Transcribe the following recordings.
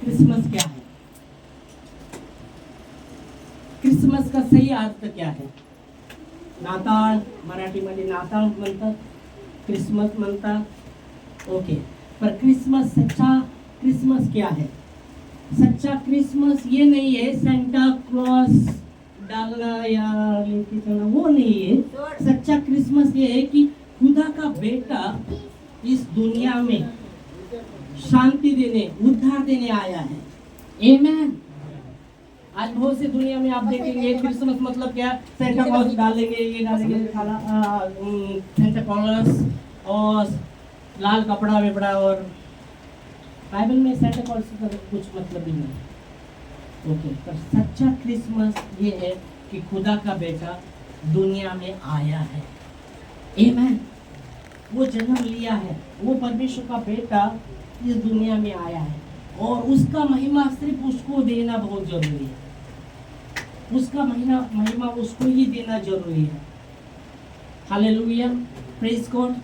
Christmas क्या है? Christmas का सही अर्थ क्या है? नाताळ, मराठीमध्ये नाताळ म्हणतात, क्रिसमस म्हणतात, ओके। पर क्रिसमस, सच्चा क्रिसमस क्या है? सच्चा क्रिसमस ये नहीं है सेंटा क्लॉस डालना या लेके चलना, वो नहीं है। सच्चा क्रिसमस ये है कि खुदा का बेटा इस दुनिया में शांति देने, उद्धार देने आया है। आमेन। आज बहुत से दुनिया में आप देखेंगे क्रिसमस मतलब क्या, सेंटा क्लॉस डालेंगे, ये डालेंगे, सेंटा क्लॉस और लाल कपड़ा वेपड़ा, और बाइबल में सेंटा क्लॉस का कुछ मतलब ही नहीं। ओके, पर सच्चा क्रिसमस ये है कि खुदा का बेटा दुनिया में आया है। आमेन। वो जन्म लिया है, वो परमेश्वर का बेटा इस दुनिया में आया है, और उसका महिमा सिर्फ उसको देना बहुत जरूरी है। उसका महिमा उसको ही देना जरूरी है। Hallelujah, praise God.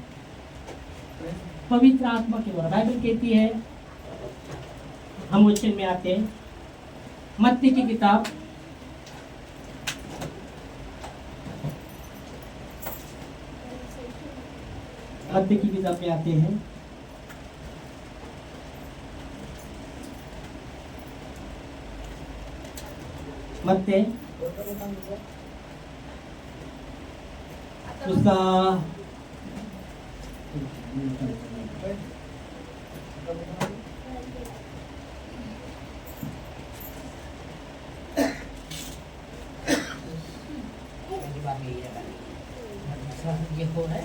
पवित्र आत्मा के द्वारा बाइबल कहती है, हम वचन में आते हैं, मत्ती की किताब में आते हैं, मत्ती उसका ये हो है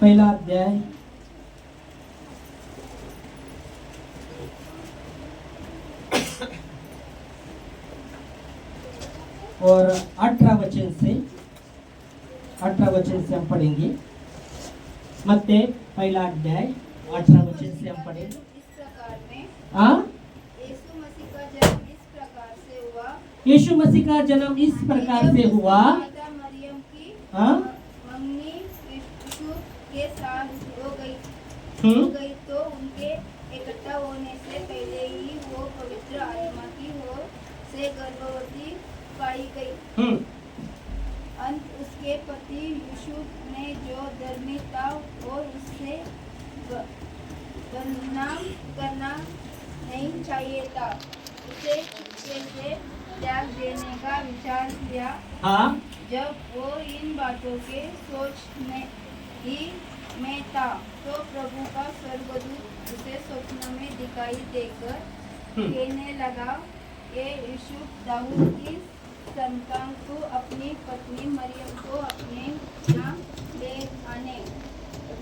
पहला अध्याय और 18 वचन से हम पढ़ेंगे। मत्ती पहला अध्याय 18 वचन से हम पढ़ेंगे। इस प्रकार में हाँ, यीशु मसीह का जन्म इस प्रकार से हुआ। यीशु मसीह का जन्म इस प्रकार से हुआ। माता मरियम की हाँ, मंगनी यूसुफ के साथ हो गई तो उनके इकट्ठा होने से पहले ही वो पवित्र आत्मा की ओर से गर्भवती पाई गई। अंत उसके पति यूसुफ ने जो धर्मी था और उससे बदनाम करना नहीं चाहिए था, उसे चुपके से त्याग देने का विचार किया। हाँ, जब वो इन बातों के सोच में था, तो प्रभु का स्वर्गदूत उसे स्वप्न में दिखाई देकर कहने लगा, ये यूसुफ दाऊद की संतान को अपनी पत्नी मरियम को अपने यहाँ ले आने।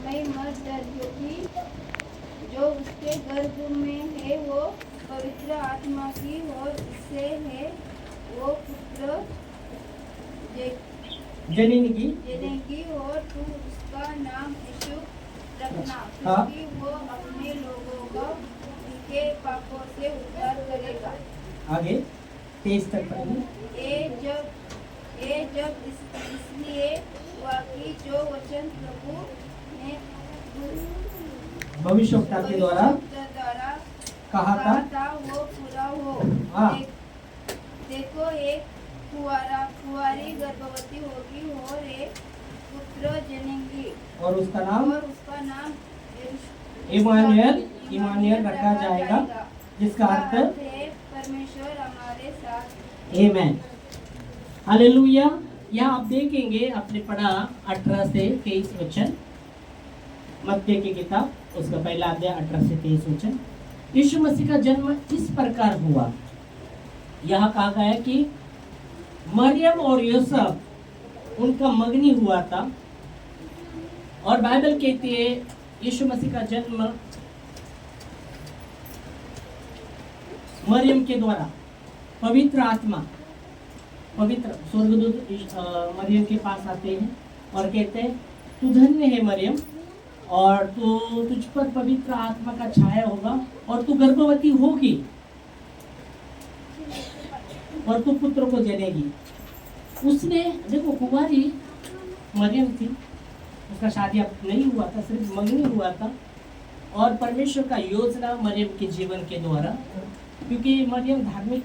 मैं मत डर, क्योंकि जो उसके गर्भ में है वो पवित्र आत्मा की और उससे है, वो पुत्र जनेगी और तू उसका नाम यीशु रखना, क्योंकि वो अपने लोगों को उनके पापों से उद्धार करेगा। आगे 23 तक पढ़ेंगे। ये जब इसलिए हुआ कि जो वचन प्रभु ने भविष्यवक्ता के द्वारा कहा था वो पूरा हो। हाँ। देखो, एक कुंवारी गर्भवती होगी और एक पुत्र जनेगी, और उसका नाम इमानुएल रखा जाएगा, जिसका अर्थ परमेश्वर हमारे साथ। आमेन, हालेलुया। यहाँ आप देखेंगे, आपने पढ़ा 18 से 23 वचन, मत्ती की किताब उसका पहला अध्याय 18 से 23 वचन। यीशु मसीह का जन्म इस प्रकार हुआ। यहाँ कहा गया है कि मरियम और यूसुफ उनका मंगनी हुआ था, और बाइबल कहती है यीशु मसीह का जन्म मरियम के द्वारा पवित्र स्वर्गदूत मरियम के पास आते हैं और कहते हैं, तू धन्य है मरियम, और तुझ पर पवित्र आत्मा का छाया होगा, और तू गर्भवती होगी और तू पुत्र को जनेगी। उसने देखो, कुंवारी मरियम थी, उसका शादी अब नहीं हुआ था, सिर्फ मंगनी हुआ था। और परमेश्वर का योजना मरियम के जीवन के द्वारा, क्योंकि मरियम धार्मिक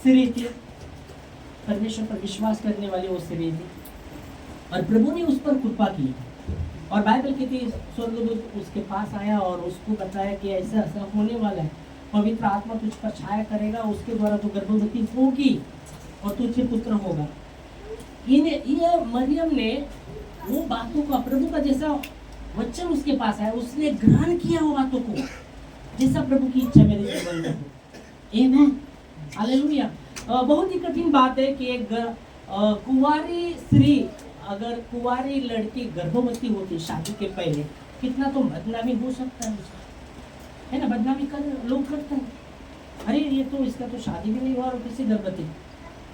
स्त्री थी, परमेश्वर पर विश्वास करने वाली वो स्त्री थी, और प्रभु ने उस पर कृपा की। और बाइबल कहती है स्वर्गदूत उसके पास आया और उसको बताया कि ऐसा ऐसा होने वाला है, पवित्र आत्मा तुझ पर छाया करेगा, उसके द्वारा तू गर्भवती होगी और तुझे पुत्र होगा। ये मरियम ने वो बातों का, प्रभु का जैसा वचन उसके पास आया, उसने ग्रहण किया वो बातों को, जैसा प्रभु की इच्छा मेरे जीवन में हो। आमीन, हालेलुया। बहुत ही कठिन बात है कि एक कुंवारी स्त्री, अगर कुंवारी लड़की गर्भवती होती शादी के पहले, कितना तो बदनामी हो सकता है उसका, है ना, बदनामी कर लोग करते हैं, अरे ये तो इसका तो शादी भी नहीं हुआ और किसी गर्भवती।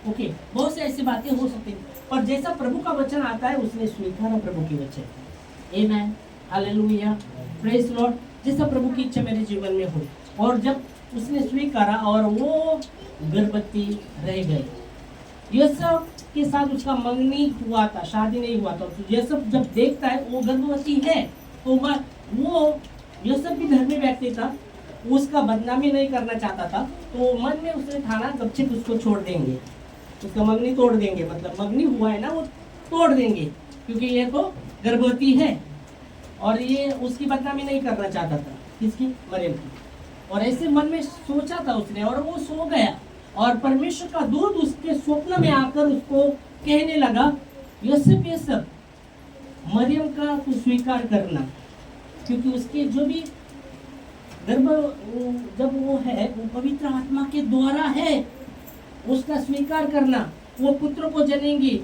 ओके, बहुत से ऐसी बातें हो सकती हैं, पर जैसा प्रभु का वचन आता है उसने स्वीकारा प्रभु की वचन। आमीन, हालेलुया, प्रेज लॉर्ड। जैसा प्रभु की इच्छा मेरे जीवन में हो, और जब उसने स्वीकारा और वो गर्भवती रह गई। यूसुफ के साथ उसका मंगनी हुआ था, शादी नहीं हुआ था। तो यूसुफ जब देखता है वो गर्भवती है, तो वो यूसुफ भी धर्मी व्यक्ति था, उसका बदनामी नहीं करना चाहता था, तो मन में उसने ठाना गपचिप उसको छोड़ देंगे, उसका मंगनी तोड़ देंगे, मतलब मंगनी हुआ है ना वो तोड़ देंगे, क्योंकि ये तो गर्भवती है, और ये उसकी बदनामी नहीं करना चाहता था, किसकी, मरियम की। और ऐसे मन में सोचा था उसने, और वो सो गया, और परमेश्वर का दूत उसके स्वप्न में आकर उसको कहने लगा, यूसुफ यूसुफ, मरियम का तू स्वीकार करना, क्योंकि उसके जो भी गर्भ जब वो है वो पवित्र आत्मा के द्वारा है, उसका स्वीकार करना, वो पुत्र को जनेंगी,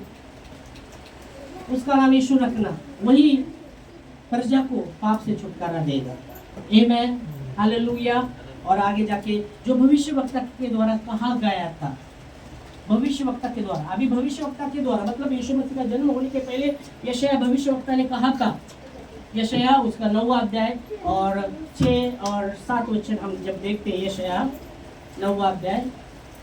उसका नाम यीशु रखना, वही प्रजा को पाप से छुटकारा देगा। आमीन, हालेलुया। और आगे जाके जो भविष्यवक्ता के द्वारा कहा गया था, भविष्यवक्ता के द्वारा, अभी भविष्यवक्ता के द्वारा मतलब यीशु मसीह का जन्म होने के पहले यशायाह भविष्यवक्ता ने कहा था, यशायाह उसका 9वां अध्याय और 6 और 7 वचन हम जब देखते हैं, यशायाह 9वां अध्याय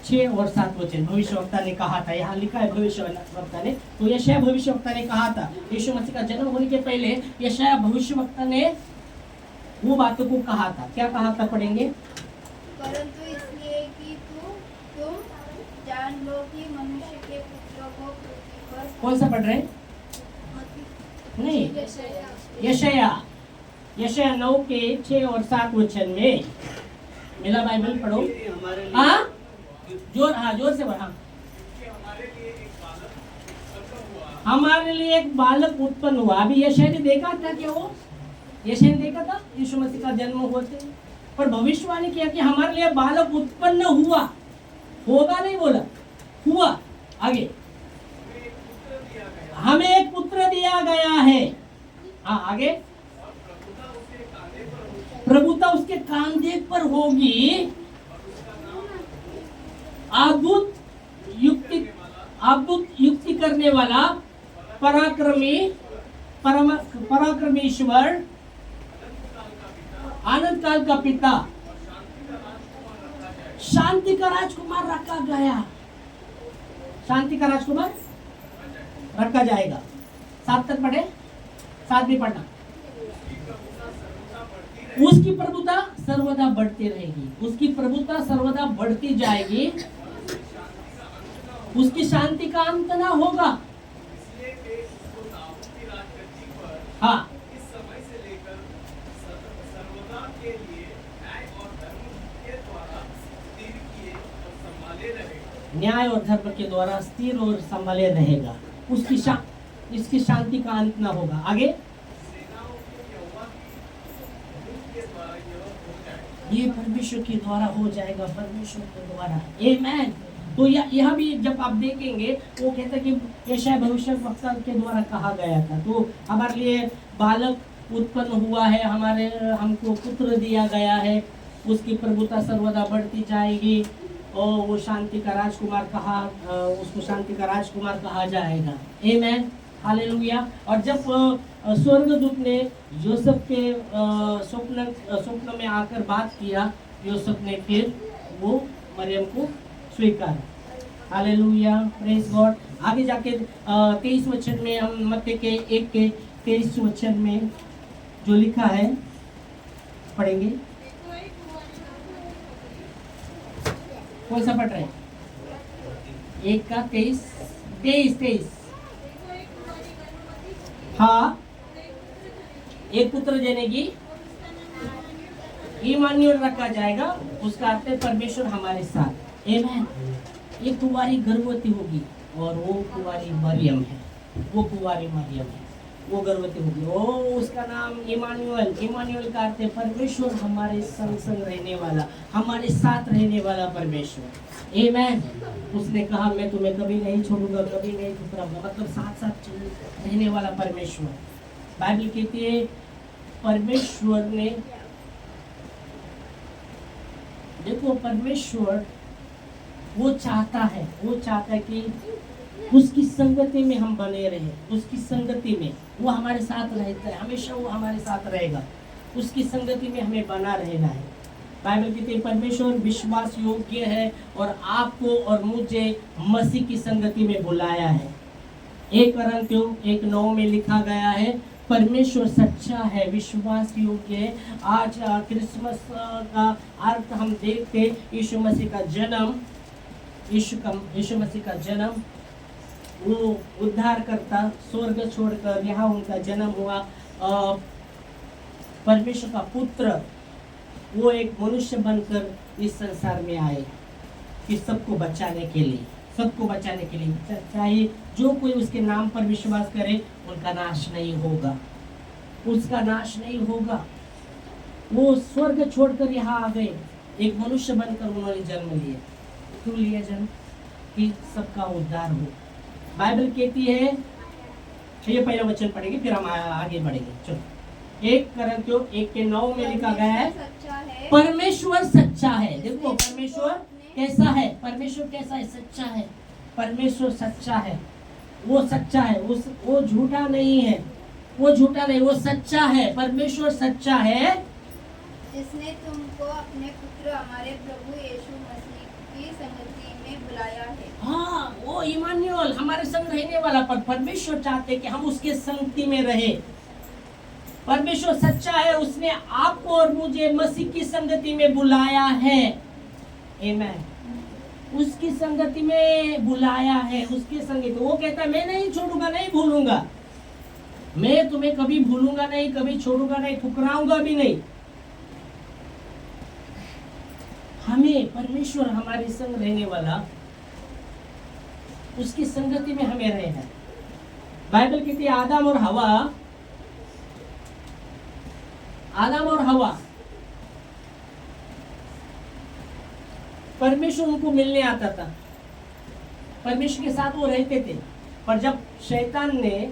6 और 7 वचन भविष्यवक्ता ने कहा था, यहाँ लिखा है भविष्यवक्ता ने, तो यशायाह भविष्यवक्ता ने कहा था, यीशु मसीह का जन्म होने के पहले यशायाह भविष्यवक्ता ने वो बातों को कहा था। क्या कहा था, पढ़ेंगे। परंतु इसलिए कि तुम जान लो कि मनुष्य के पुत्र को पृथ्वी पर, कौन सा पढ़ रहे हैं? नहीं, यशायाह 9 के 6 और 7 वचन में मिला, बाइबल पढ़ो। हाँ, जोर से पढ़ा। हमारे लिए एक बालक उत्पन्न हुआ। अभी यशायाह ने देखा था क्या, वो यशायाह ने देखा था यीशु मसीह का जन्म होते, पर भविष्यवाणी किया कि हमारे लिए बालक उत्पन्न हुआ, होगा नहीं बोला, हुआ। आगे, हमें एक पुत्र दिया गया है। हाँ, आगे, प्रभुता उसके कांधे पर होगी, अद्भुत युक्ति करने वाला, पराक्रमीश्वर, आनंद काल का पिता, शांति का राजकुमार रखा गया, शांति का राजकुमार रखा जाएगा। 7 तक पढ़े, 7 भी पढ़ना। उसकी प्रभुता सर्वदा बढ़ती रहेगी, उसकी प्रभुता सर्वदा बढ़ती जाएगी, उसकी शांति का अंत ना होगा। हाँ, न्याय और धर्म के द्वारा स्थिर और संभाले रहेगा, इसकी शांति का अंत ना होगा। आगे, ये परमेश्वर के द्वारा हो जाएगा, परमेश्वर के द्वारा। आमीन। तो यह भी जब आप देखेंगे, वो कहता है कि यशायाह भविष्यवक्ता के द्वारा कहा गया था, तो हमारे लिए बालक उत्पन्न हुआ है, हमको पुत्र दिया गया है, उसकी प्रभुता सर्वदा बढ़ती जाएगी, और वो शांति का राजकुमार उसको शांति का राजकुमार कहा जाएगा। आमीन, हालेलुया। और जब स्वर्गदूत ने यूसुफ के स्वप्न में आकर बात किया, यूसुफ ने फिर वो मरियम को स्वीकारा। Hallelujah, praise God. आगे जाके 23 वचन में हम मत्ती के 1 के 23 वचन में जो लिखा है पढ़ेंगे। कौन सा पढ़ रहे हैं? 1 का 23। हाँ, एक पुत्र जनेगी, इमानुएल रखा जाएगा, उसका अर्थ है परमेश्वर हमारे साथ। आमीन। ये कुंवारी गर्भवती होगी और वो कुंवारी मरियम है, वो कुंवारी मरियम है, वो गर्भवती होगी। ओ, उसका नाम इमानुएल। इमानुएल का अर्थ है परमेश्वर हमारे संग संग रहने वाला, हमारे साथ रहने वाला परमेश्वर। आमीन। उसने कहा मैं तुम्हें कभी नहीं छोड़ूंगा, कभी नहीं ठुकराऊंगा, मतलब साथ साथ रहने वाला परमेश्वर। बाइबल कहती है परमेश्वर ने, देखो परमेश्वर वो चाहता है कि उसकी संगति में हम बने रहे, उसकी संगति में वो हमारे साथ रहता है, हमेशा वो हमारे साथ रहेगा, उसकी संगति में हमें बना रहना है। बाइबल कहती है परमेश्वर विश्वास योग्य है और आपको और मुझे मसीह की संगति में बुलाया है। 1 कोरिन्थियों 1:9 में लिखा गया है परमेश्वर सच्चा है, विश्वास योग्य है। आज क्रिसमस का अर्थ हम देखते, यीशु मसीह का जन्म, यीशु मसीह का जन्म, वो उद्धार करता स्वर्ग छोड़कर यहाँ उनका जन्म हुआ। परमेश्वर का पुत्र वो एक मनुष्य बनकर इस संसार में आए कि सबको बचाने के लिए, सबको बचाने के लिए। चाहे जो कोई उसके नाम पर विश्वास करे उनका नाश नहीं होगा, उसका नाश नहीं होगा। वो स्वर्ग छोड़कर यहाँ आ गए, एक मनुष्य बनकर उन्होंने जन्म लिया। क्यों लिया जन्म? कि सबका उद्धार हो। बाइबल कहती है, ये पहला वचन पढ़ेंगे फिर हम आगे बढ़ेंगे। चलो 1 कोरिन्थियों 1:9 में लिखा गया है परमेश्वर सच्चा है। देखो परमेश्वर कैसा है, परमेश्वर कैसा है? सच्चा है। परमेश्वर सच्चा है, वो सच्चा है, वो झूठा नहीं है, वो झूठा नहीं, वो सच्चा है। परमेश्वर सच्चा है जिसने तुमको अपने पुत्र हमारे प्रभु यीशु मसीह की संगति में बुलाया है। हाँ, वो इमानुएल हमारे संग रहने वाला, पर परमेश्वर चाहते कि हम उसके संगति में रहे। परमेश्वर सच्चा है, उसने आपको और मुझे मसीह की संगति में बुलाया है। आमीन। उसकी संगति में बुलाया है, उसकी संगति। वो कहता है मैं नहीं छोड़ूंगा, नहीं भूलूंगा, मैं तुम्हें कभी भूलूंगा नहीं, कभी छोड़ूंगा नहीं, ठुकराऊंगा भी नहीं। हमें परमेश्वर हमारे संग रहने वाला, उसकी संगति में हमें रहना है। बाइबल कहती है आदम और हवा परमेश्वर उनको मिलने आता था, परमेश्वर के साथ वो रहते थे। पर जब शैतान ने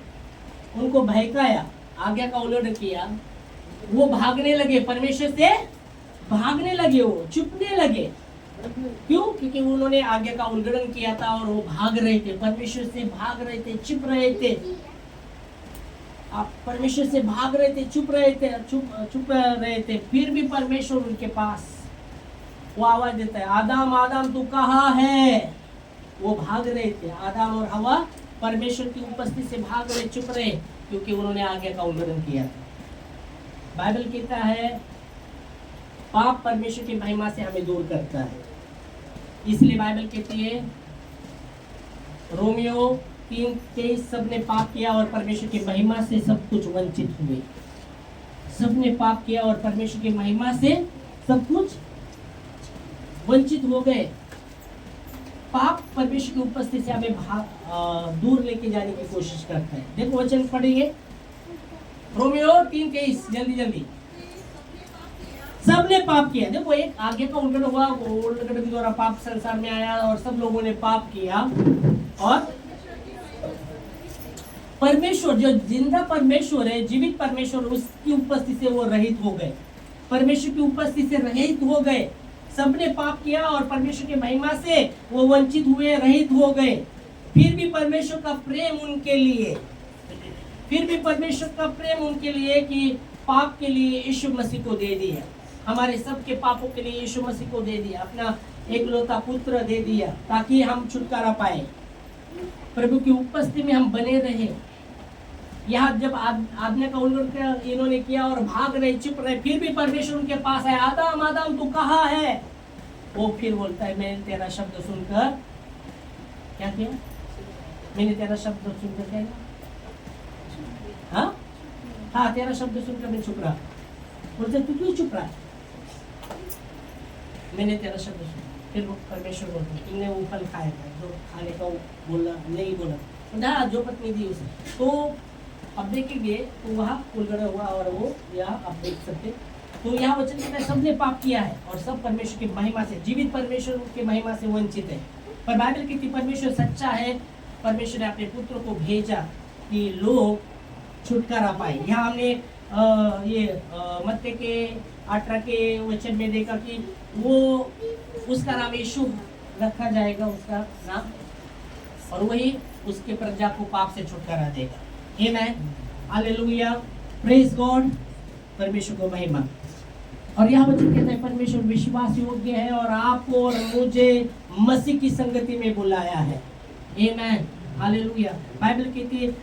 उनको बहकाया, आज्ञा का उल्लंघन किया, वो भागने लगे, परमेश्वर से भागने लगे, वो छुपने लगे। क्यों? क्योंकि उन्होंने आज्ञा का उल्लंघन किया था और वो भाग रहे थे, परमेश्वर से भाग रहे थे, छुप रहे थे। आप परमेश्वर से भाग रहे थे, छुप रहे थे। फिर भी परमेश्वर उनके पास वो आवाज देता है आदम आदम तू कहाँ है? वो भाग रहे थे, आदम और हवा परमेश्वर की उपस्थिति से भाग रहे, चुप रहे, क्योंकि उन्होंने आज्ञा का उल्लंघन किया था। बाइबल कहता है पाप परमेश्वर की महिमा से हमें दूर करता है। इसलिए बाइबल कहती है रोमियो 3:23 सबने पाप किया और परमेश्वर की महिमा से सब कुछ वंचित हुए। सबने पाप किया और परमेश्वर की महिमा से सब कुछ वंचित हो गए। पाप परमेश्वर की उपस्थिति से हमें दूर लेके जाने की कोशिश करता है। देखो वचन पढ़ेंगे रोमियो 3:23 जल्दी। सबने पाप किया। देखो एक आगे का उल्लंघन हुआ, उल्लंघन के द्वारा पाप संसार में आया और सब लोगों ने पाप किया और परमेश्वर जो जिंदा परमेश्वर है, जीवित परमेश्वर, उसकी उपस्थिति से वो रहित हो गए, परमेश्वर की उपस्थिति से रहित हो गए। सबने पाप किया और परमेश्वर की महिमा से वो वंचित हुए, रहित हो गए। फिर भी परमेश्वर का प्रेम उनके लिए कि पाप के लिए यीशु मसीह को दे दिया, हमारे सबके पापों के लिए यीशु मसीह को दे दिया, अपना एकलौता पुत्र दे दिया ताकि हम छुटकारा पाए, प्रभु की उपस्थिति में हम बने रहे। यहाँ जब आज्ञा का उल्लंघन इन्होंने किया और भाग रहे, चुप रहे, फिर भी परमेश्वर उनके पास आया, आदम आदम तू कहाँ है? वो फिर बोलता है मैंने तेरा शब्द सुनकर क्या किया? मैंने तेरा शब्द सुनकर क्या किया? हाँ, तेरा शब्द सुनकर मैं चुप रहा। बोलते तू क्यों चुप रहा? मैंने तेरा शब्द सुना। फिर वो परमेश्वर बोलते तुमने वो फल खाया था जो खाने का बोला नहीं बोला, जो पत्नी दी उसे। तो अब देखेंगे तो वहाँ उलगड़ा हुआ, और वो यहाँ आप देख सकते। तो यहाँ वचन कहता है सबने पाप किया है और सब परमेश्वर की महिमा से, जीवित परमेश्वर की महिमा से वंचित है। पर बाइबल कहती परमेश्वर सच्चा है, परमेश्वर ने अपने पुत्र को भेजा कि लोग छुटकारा पाए। यहाँ हमने मत्ती के 18 के वचन में देखा कि वो उसका नाम यीशु रखा जाएगा, उसका नाम, और वही उसके प्रजा को पाप से छुटकारा देगा। आमेन, हालेलुया, प्रेज गॉड, परमेश्वर को महिमा। और यहाँ वचन कहता है परमेश्वर विश्वास योग्य है और आपको और मुझे मसीह की संगति में बुलाया है। आमेन, हालेलुया। बाइबल कहती है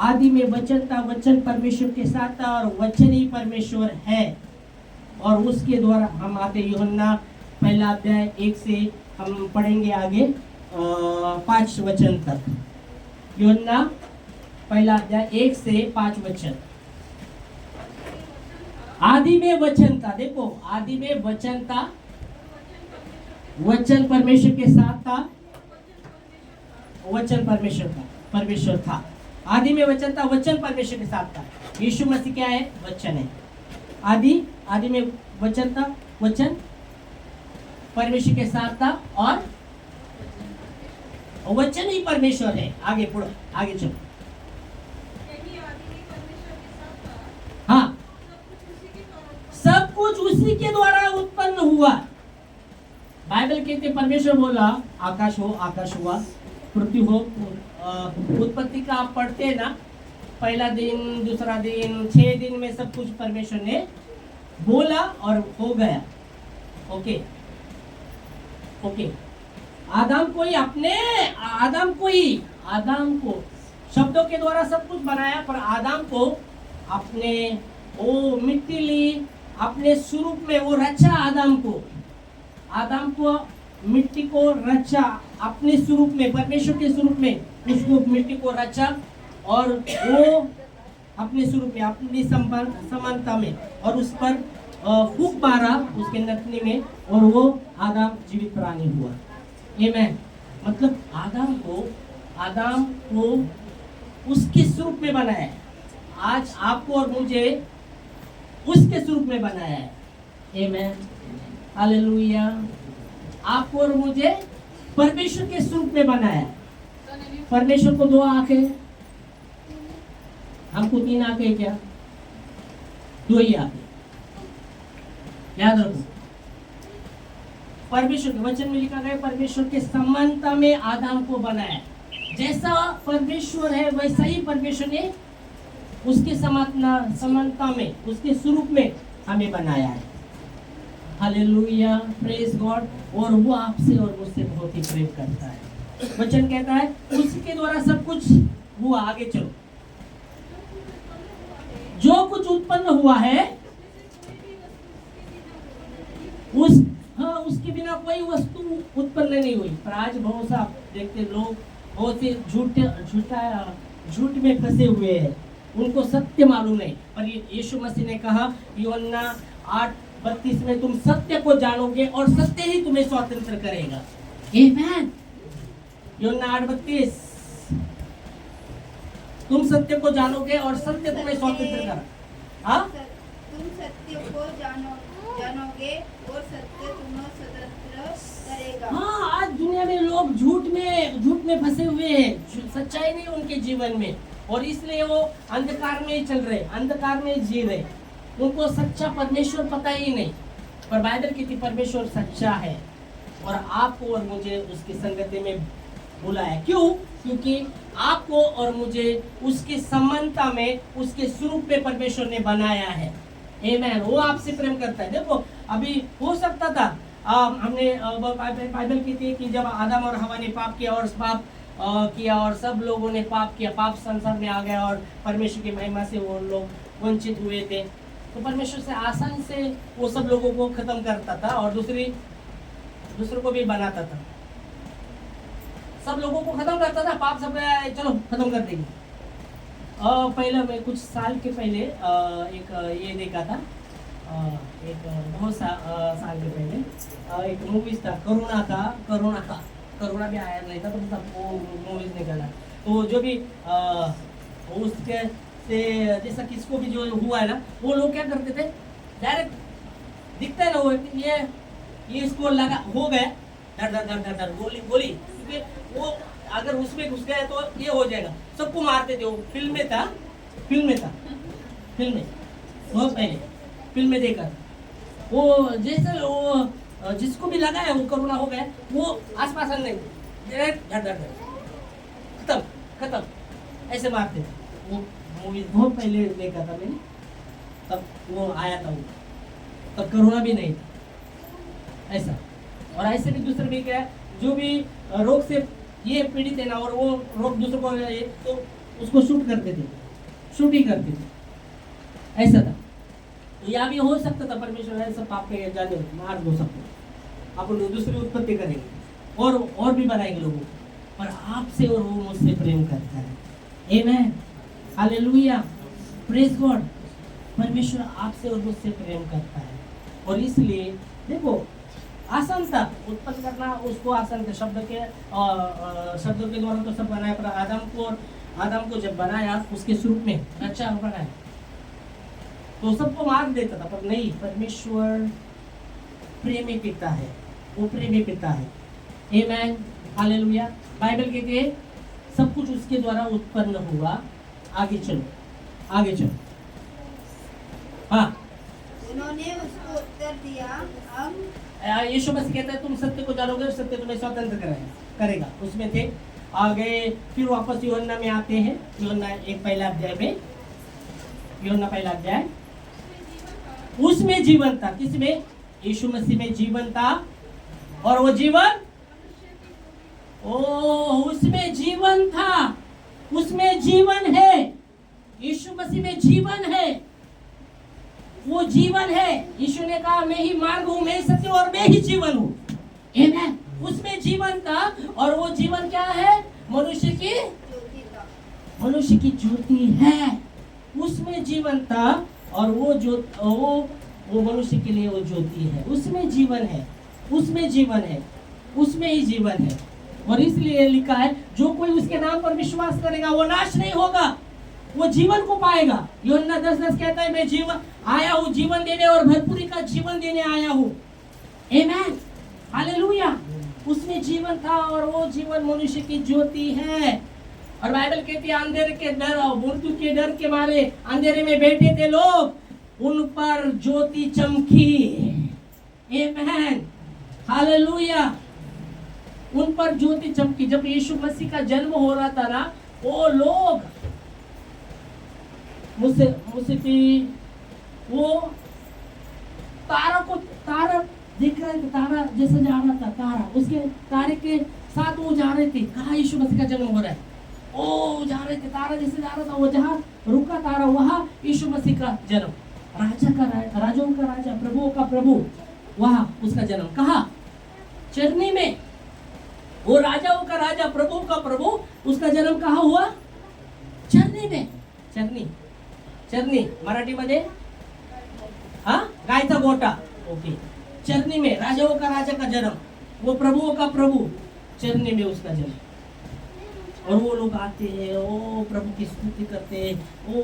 आदि में वचन था, वचन परमेश्वर के साथ था और वचन ही परमेश्वर है। और उसके द्वारा हम आते यूहन्ना पहला अध्याय 1 से हम पढ़ेंगे आगे 5 वचन तक। यूहन्ना पहला अध्याय 1 से 5 वचन। आदि में वचन था, देखो आदि में वचन था, वचन परमेश्वर के साथ था, वचन परमेश्वर था। आदि में वचन था, वचन परमेश्वर के साथ था। यीशु मसीह क्या है? वचन है। आदि में वचन था, वचन परमेश्वर के साथ था और वचन ही परमेश्वर है। आगे पढ़ो, आगे चलो। हाँ, सब कुछ उसी के द्वारा उत्पन्न हुआ। बाइबल कहते परमेश्वर बोला आकाश हो, आकाश हुआ, पृथ्वी हो। उत्पत्ति का आप पढ़ते ना, पहला दिन, दूसरा दिन, 6 दिन में सब कुछ परमेश्वर ने बोला और हो गया। ओके, आदम को शब्दों के द्वारा सब कुछ बनाया, पर आदम को अपने वो मिट्टी ली, अपने स्वरूप में वो रचा। आदम को मिट्टी को रचा अपने स्वरूप में, परमेश्वर के स्वरूप में उसको मिट्टी को रचा और वो अपने स्वरूप में, अपनी समानता में, और उस पर फूंक मारा उसके नथनी में, और वो आदम जीवित प्राणी हुआ। आमेन। मतलब आदम को उसके स्वरूप में बनाया है। आज आपको और मुझे उसके स्वरूप में बनाया है। आमेन, हालेलुया। आपको और मुझे परमेश्वर के स्वरूप में बनाया है। परमेश्वर को 2 आंखें, हमको 3 आंखें, क्या 2 ही आंखें, याद रखो। परमेश्वर के वचन में लिखा गया परमेश्वर के समानता में आदम को बनाया। जैसा परमेश्वर है वैसा ही परमेश्वर ने उसके समानता में, उसके स्वरूप में हमें बनाया है। Hallelujah, praise God. और वो आपसे और मुझसे बहुत ही प्रेम करता है। वचन कहता है उसके द्वारा सब कुछ हुआ। आगे चलो। जो कुछ उत्पन्न हुआ है उसके बिना कोई वस्तु उत्पन्न नहीं हुई। पर आज बहुत सा देखते लोग बहुत से झूठ में फंसे हुए हैं, उनको सत्य मालूम नहीं। पर यीशु मसीह ने कहा यूहन्ना 8:32 में तुम सत्य को जानोगे और सत्य ही तुम्हें स्वतंत्र करेगा। आमेन। यूहन्ना 8:32, तुम सत्य को जानोगे और सत्य तुम्हें स्वतंत्र करेगा। हाँ, तुम सत्य को जानोगे और सत्य तुम्हें स्वतंत्र करेगा। हाँ, आज दुनिया में लोग झूठ में फंसे हुए हैं, सच्चाई नहीं उनके जीवन में, और इसलिए वो अंधकार में ही चल रहे, अंधकार में जी रहे। उनको सच्चा परमेश्वर पता ही नहीं। पर बाइबल कहती परमेश्वर सच्चा है और आपको और मुझे उसकी संगति में बुलाया। क्यों? क्योंकि आपको और मुझे उसकी समानता में, उसके स्वरूप में परमेश्वर ने बनाया है। आमेन। वो आपसे प्रेम करता है। देखो अभी हो सकता था हमने बाइबल की थी कि जब आदम और हवा ने पाप किया और पाप किया और सब लोगों ने पाप किया, पाप संसार में आ गया और परमेश्वर की महिमा से वो लोग वंचित हुए थे। तो परमेश्वर से आसानी से वो सब लोगों को खत्म करता था और दूसरों को भी बनाता था, सब लोगों को खत्म करता था। पाप सब चलो खत्म कर देंगे। पहले मैं कुछ साल के पहले एक ये देखा था, एक बहुत साल के पहले एक मूवीज था, करुणा भी आया नहीं था तो वो मूवीज निकला। तो जो भी उसके से जैसा किसको भी जो हुआ है ना, वो लोग क्या करते थे, डायरेक्ट दिखता है ना वो ये इसको लगा हो गया, डर डर डर डर डर गोली, क्योंकि वो अगर उसमें घुस गया तो ये हो जाएगा, सबको मारते थे। वो फिल्म में था बहुत पहले फिल्म में देखा, वो जैसे वो जिसको भी लगा है वो कोरोना हो गया, वो आसपास नहीं, डायरेक्ट डर डर डर खत्म ऐसे मारते थे। वो मूवी बहुत पहले देखा था मैंने, तब वो आया था, वो तब कोरोना भी नहीं था ऐसा। और ऐसे भी दूसरे भी क्या, जो भी रोग से ये पीड़ित है ना और वो रोग दूसरों को तो उसको शूट करते थे, शूटिंग करते थे, ऐसा था। तो या भी हो सकता था परमेश्वर ऐसा पाप के जाने मार दो सबको, अपन दूसरी उत्पत्ति करेंगे और भी बनाएंगे लोगों को, पर आपसे और वो मुझसे प्रेम करता है। आमेन, हालेलुया, प्रेज गॉड। परमेश्वर आपसे और मुझसे प्रेम करता है और इसलिए देखो आसान था उत्पन्न करना, उसको आसान था, शब्दों के द्वारा तो सब बनाया, पर आदम को जब बनाया उसके स्वरूप में अच्छा बनाया तो सबको मार देता था, पर नहीं, परमेश्वर प्रेमी पिता है, वो प्रेमी पिता है। आमेन, हालेलुया। बाइबल कहती है सब कुछ उसके द्वारा उत्पन्न हुआ। आगे चलो। हाँ, उन्होंने उसको उत्तर दिया, हम यीशु मसीह कहता है तुम सत्य को जानोगे और सत्य तुम्हें स्वतंत्र करेगा। उसमें थे आगे, फिर वापस यूहन्ना में आते हैं, यूहन्ना एक पहला अध्याय, उसमें जीवन था। किसमें? यीशु मसीह में जीवन था और वो जीवन, उसमें जीवन था, उसमें जीवन है। यीशु मसीह में जीवन है, वो जीवन है। यीशु ने कहा मैं ही मार्ग हूँ, मैं ही सत्य और मैं ही जीवन हूँ। आमेन। उसमें जीवन था और वो जीवन क्या है? मनुष्य की ज्योति है। उसमें जीवन था और वो मनुष्य के लिए वो ज्योति है। उसमें जीवन है, उसमें ही जीवन है। और इसलिए लिखा है जो कोई उसके नाम पर विश्वास करेगा वो नाश नहीं होगा, वो जीवन को पाएगा। यूहन्ना 10:10 कहता है मैं जीवन आया हूँ, जीवन देने और भरपूरी का जीवन देने आया हूँ। आमेन, हालेलुया। उसमें जीवन था और वो जीवन मनुष्य की ज्योति है। और बाइबल कहती है अंधेरे के डर और मृत्यु के डर के मारे अंधेरे में बैठे थे लोग, उन पर ज्योति चमकी। आमेन, हालेलुया। उन पर ज्योति चमकी। जब यीशु मसीह का जन्म हो रहा था ना, वो लोग मुझसे वो तारा देख रहे थे, तारा जैसे जा रहा था, तारा उसके तारे के साथ वो जा रहे थे। कहा यीशु मसीह का जन्म हो रहा है, ओ जा रहे थे, तारा जैसे जा रहा था, वो जहाँ रुका तारा वहां यीशु मसीह का जन्म, राजाओं का राजा, प्रभुओं का प्रभु, वहां उसका जन्म। कहा? चरनी में। वो राजाओं का राजा, प्रभुओं का प्रभु, उसका जन्म कहाँ हुआ? चरनी में। चरनी मराठी मध्ये गायचा गोटा। ओके, चरनी में राजाओं का राजा का जन्म, वो प्रभुओं का प्रभु, चरनी में उसका जन्म। और वो लोग आते हैं, ओ प्रभु की स्तुति करते हैं, ओ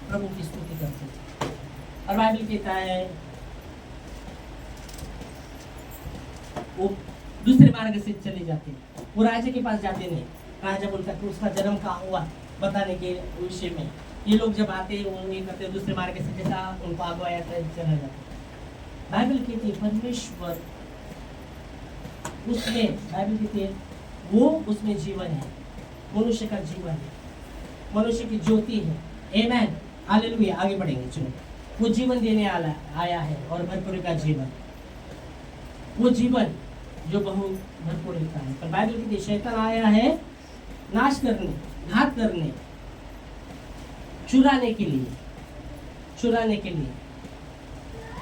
प्रभु की स्तुति करते हैं। और बाइबल कहता है वो दूसरे मार्ग से चले जाते हैं, वो राजा के पास जाते नहीं। राजा बोलता है कि उसका जन्म कहाँ हुआ बताने के विषय में ये लोग जब आते हैं वो ये करते हैं, दूसरे मार्ग से जैसा उनको आगवाया चला जाता। बाइबल कहती है परमेश्वर उसमें, बाइबल कहती है वो उसमें जीवन है, मनुष्य का जीवन है, मनुष्य की ज्योति है। आमेन, हालेलुया। आगे बढ़ेंगे, चलो। वो जीवन देने आया है और भरपूरी का जीवन। वो जीवन जो बहुत भरपूर रहता है। पर बाइबल कहती है शैतान आया है नाश करने, घात करने, चुराने के लिए, चुराने के लिए।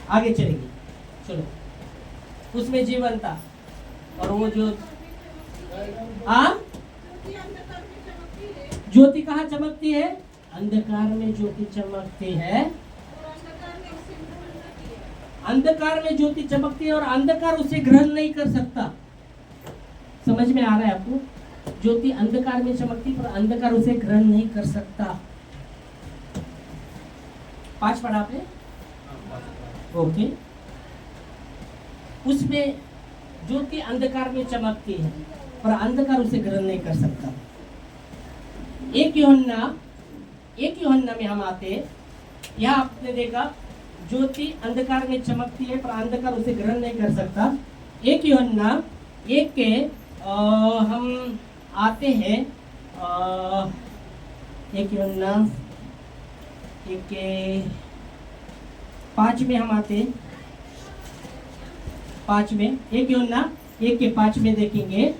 आगे चलेगी, चलो। उसमें जीवन था और वो जो ज्योति कहाँ चमकती है? अंधकार में ज्योति चमकती है। अंधकार में ज्योति चमकती है और अंधकार उसे ग्रहण नहीं कर सकता। समझ में आ रहा है आपको? ज्योति अंधकार में चमकती पर अंधकार उसे ग्रहण नहीं कर सकता। 5 पढ़ा आपने? ओके। उसमें ज्योति अंधकार में चमकती है पर अंधकार उसे ग्रहण नहीं कर सकता। एक यूहन्ना में हम आते हैं। यहाँ आपने देखा ज्योति अंधकार में चमकती है पर अंधकार उसे ग्रहण नहीं कर सकता। 1 यूहन्ना 1 के हम आते हैं। 1 यूहन्ना 1 के 5 में हम आते हैं। 5 में 1 यूहन्ना 1 के 5 में देखेंगे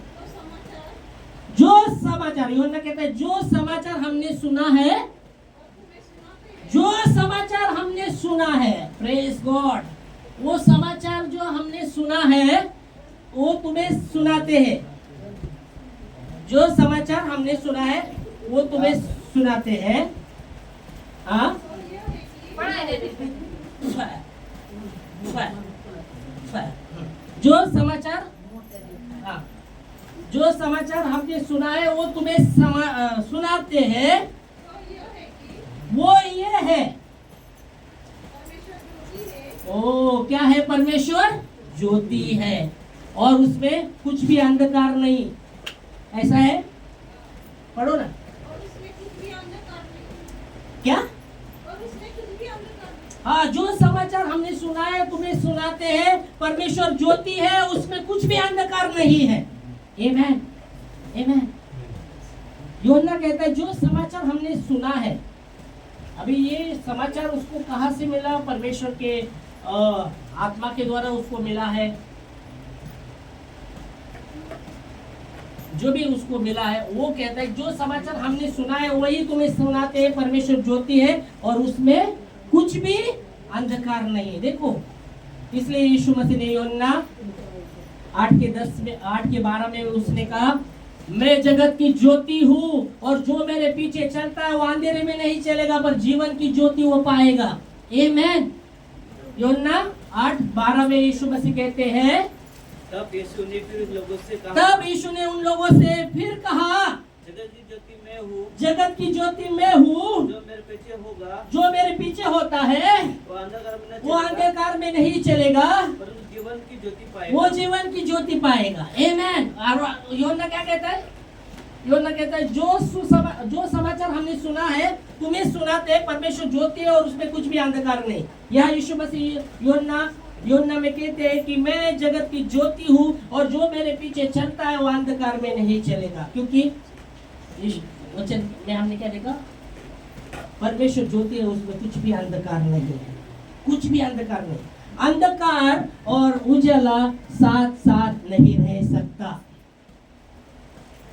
जो समाचार, यूहन्ना कहता है जो समाचार हमने सुना है, जो समाचार हमने सुना है, प्रेज गॉड, वो समाचार जो हमने सुना है वो तुम्हें सुनाते हैं। जो समाचार हमने सुना है वो तुम्हें सुनाते हैं। हाँ, जो समाचार, हाँ, जो समाचार हमने सुना है वो तुम्हें सुनाते हैं। वो ये है, ओ क्या है? परमेश्वर ज्योति है और उसमें कुछ भी अंधकार नहीं। ऐसा है? पढ़ो ना। क्या? हाँ, जो समाचार हमने सुना है तुम्हें सुनाते हैं। परमेश्वर ज्योति है, उसमें कुछ भी अंधकार नहीं है। आमेन, आमेन। यूहन्ना कहता है जो समाचार हमने सुना है। अभी ये समाचार उसको कहाँ से मिला? परमेश्वर के आत्मा के द्वारा उसको मिला है। जो भी उसको मिला है वो कहता है जो समाचार हमने सुना है वही तुम्हें सुनाते हैं। परमेश्वर ज्योति है और उसमें कुछ भी अंधकार नहीं। देखो, इसलिए यीशु मसीह ने यूहन्ना 8 के 12 में उसने कहा मैं जगत की ज्योति हूँ और जो मेरे पीछे चलता है वो अंधेरे में नहीं चलेगा पर जीवन की ज्योति वो पाएगा। आमेन। यूहन्ना 8:12 में यीशु मसीह कहते हैं तब यीशु ने फिर उन लोगों से कहा, तब यीशु ने उन लोगों से फिर कहा जगत की ज्योति मैं हूँ, जगत की ज्योति मैं हूँ, जो मेरे पीछे होगा, जो मेरे पीछे होता है वो अंधकार में वो अंधकार में न चलेगा, नहीं चलेगा परंतु जीवन की ज्योति पाएगा। वो जीवन की ज्योति पाएगा। आमेन। और यूहन्ना क्या कहता है? यूहन्ना कहता है जो समाचार हमने सुना है तुम्हें सुनाते हैं। परमेश्वर ज्योति है और उसमें कुछ भी अंधकार नहीं। यहाँ यीशु मसीह यूहन्ना में कहते हैं कि मैं जगत की ज्योति हूँ और जो मेरे पीछे चलता है वो अंधकार में नहीं चलेगा। क्योंकि वचन में हमने क्या देखा? परमेश्वर ज्योति है, उसमें कुछ भी अंधकार नहीं है, कुछ भी अंधकार नहीं। अंधकार और उजाला साथ साथ नहीं रह सकता।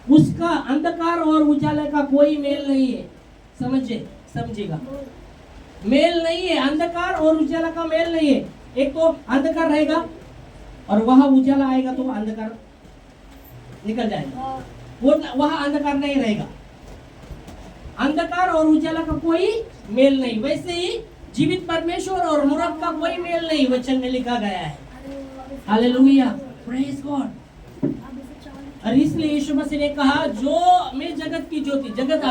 उसका अंधकार और उजाला का कोई मेल नहीं है। समझिएगा, मेल नहीं है। अंधकार और उजाला का मेल नहीं है। एक तो अंधकार रहेगा और वहां उजाला आएगा तो अंधकार निकल जाएगा, वो वहां अंधकार नहीं रहेगा। अंधकार और उजाला का कोई मेल नहीं। वैसे ही जीवित परमेश्वर और मूर्ख का कोई मेल नहीं, वचन में लिखा गया है। Hallelujah, praise God. और इसलिए यीशु मसीह ने कहा जो मैं जगत की ज्योति, जगत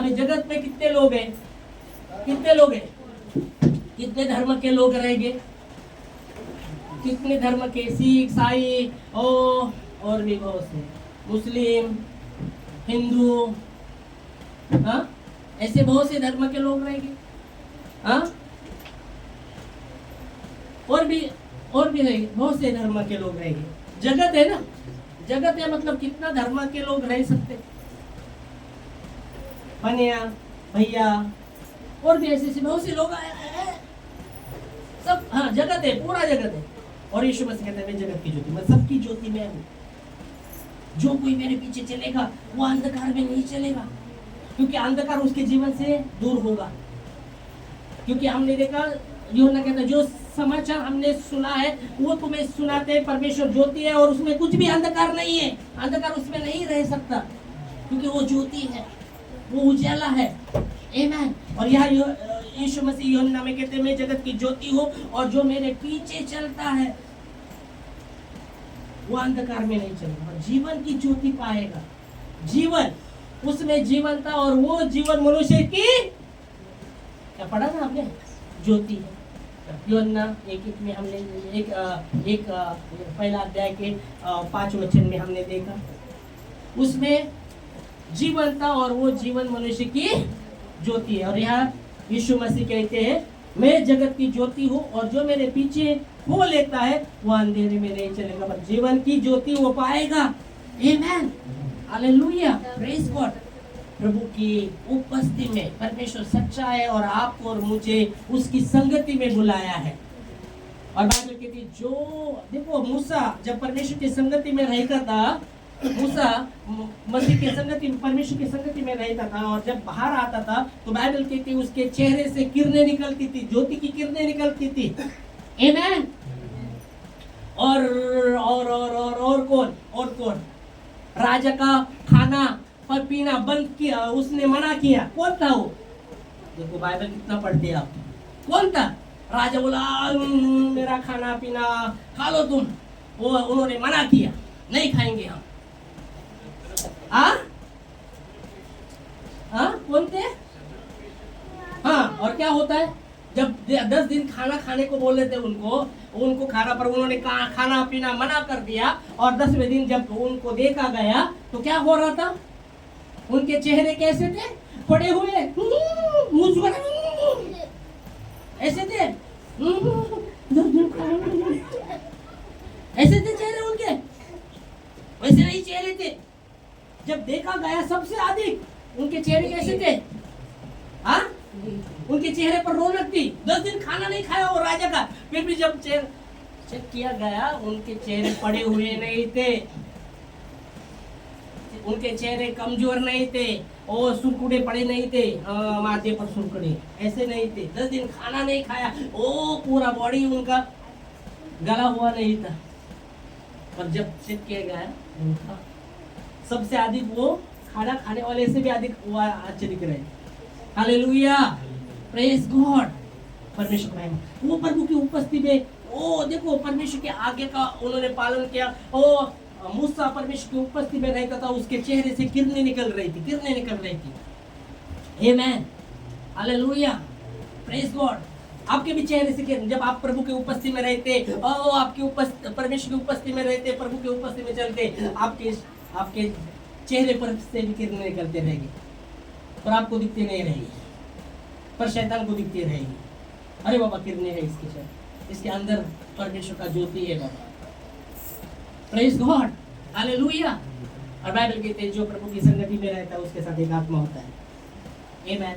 में कितने लोग हैं? कितने धर्म के लोग रहेंगे? कितने धर्म के? सिख, ईसाई और भी बहुत से, मुस्लिम, हिंदू, हाँ, ऐसे बहुत से धर्म के लोग रहेंगे। हाँ, और भी रहेंगे, बहुत से धर्म के लोग रहेंगे। जगत है ना, जगत है मतलब कितना धर्म के लोग रह सकते? पनिया, भैया और भी ऐसे बहुत से लोग सब। हाँ, जगत है, पूरा जगत है। और यीशु मसीह कहता है मैं जगत की ज्योति, मैं सबकी ज्योति मैं हूँ। जो कोई मेरे पीछे चलेगा वो अंधकार में नहीं चलेगा, क्योंकि अंधकार उसके जीवन से दूर होगा। क्योंकि हमने देखा, यूहन्ना कहता है जो समाचार हमने सुना है वो तुम्हें सुनाते हैं, परमेश्वर ज्योति है और उसमें कुछ भी अंधकार नहीं है। अंधकार उसमें नहीं रह सकता, क्योंकि वो ज्योति है, वो उजाला है। आमीन। और यहाँ यीशु मसीह यूहन्ना में कहते हैं मैं जगत की ज्योति हूँ और जो मेरे पीछे चलता है वो अंधकार में नहीं चलेगा, जीवन की ज्योति पाएगा। जीवन, उसमें जीवन था और वो जीवन मनुष्य की, क्या पढ़ा था आपने, ज्योति है। यूहन्ना 1:1 में हमने एक पहला अध्याय के 5 वचन में हमने देखा, उसमें जीवन था और वो जीवन मनुष्य की ज्योति है। और यहाँ यीशु मसीह कहते हैं मैं जगत की ज्योति हूँ और जो मेरे पीछे हो लेता है वो अंधेरे में नहीं चलेगा पर जीवन की ज्योति वो पाएगा। आमीन, हालेलुया, प्रेज गॉड। प्रभु की उपस्थिति में परमेश्वर सच्चा है और आपको और मुझे उसकी संगति में बुलाया है। और बाइबल कहती है जो देखो मूसा जब परमेश्वर की संगति में रहता था, मूसा मसीह की संगति, परमेश्वर की संगति में रहता था और जब बाहर आता था तो बाइबल कहती है उसके चेहरे से किरणें निकलती थी, ज्योति की किरणें निकलती थी। आमीन। और कौन राजा का खाना और पीना बंद किया, उसने मना किया। कौन था वो? देखो बाइबल कितना पढ़ते हैं आप। कौन था? राजा बोला मेरा खाना पीना खा लो तुम, वो उन्होंने मना किया, नहीं खाएंगे हम। कौन थे? हाँ, और क्या होता है जब 10 दिन खाना खाने को बोले थे उनको खाना, पर उन्होंने खाना पीना मना कर दिया और 10वें दिन जब उनको देखा गया तो क्या हो रहा था? उनके चेहरे कैसे थे? पड़े हुए, ऐसे थे, ऐसे थे चेहरे उनके, वैसे नहीं चेहरे थे। जब देखा गया सबसे अधिक उनके चेहरे कैसे थे? हाँ, उनके चेहरे पर रौनक थी। 10 दिन खाना नहीं खाया वो राजा का, फिर भी जब चेक किया गया उनके चेहरे पड़े हुए नहीं थे, उनके चेहरे कमजोर नहीं थे, और सुरकुड़े पड़े नहीं थे, माथे पर सुरकुड़े ऐसे नहीं थे। 10 दिन खाना नहीं खाया, ओ पूरा बॉडी उनका गला हुआ नहीं था। और जब चेक किया गया उनका सबसे अधिक वो खाना खाने वाले से भी अधिक वो अच्छे दिख रहे। हालेलुया, प्रेज गॉड, परमेश्वर का महिमा। वो प्रभु की उपस्थिति में, ओ देखो परमेश्वर के आगे का उन्होंने पालन किया। ओ मूसा परमेश्वर की उपस्थिति में रहता था, उसके चेहरे से किरणें निकल रही थी। आमेन, हालेलुया, प्रेज गॉड। आपके भी चेहरे से किरण, जब आप प्रभु की उपस्थिति में रहते, ओ आपकी उपस्थिति, परमेश्वर की उपस्थिति में रहते, प्रभु की उपस्थिति में चलते, आपके चेहरे पर से भी किरणें निकलते रहेंगे, पर आपको दिखते नहीं रहेगी, पर शैतान को दिखती रहेगी। अरे बाबा किरणें है इसके अंदर परमेश्वर का ज्योति है बाबा। Praise God, hallelujah. और बाइबल कहते हैं जो प्रभु की संगति में रहता है उसके साथ एक आत्मा होता है। आमेन।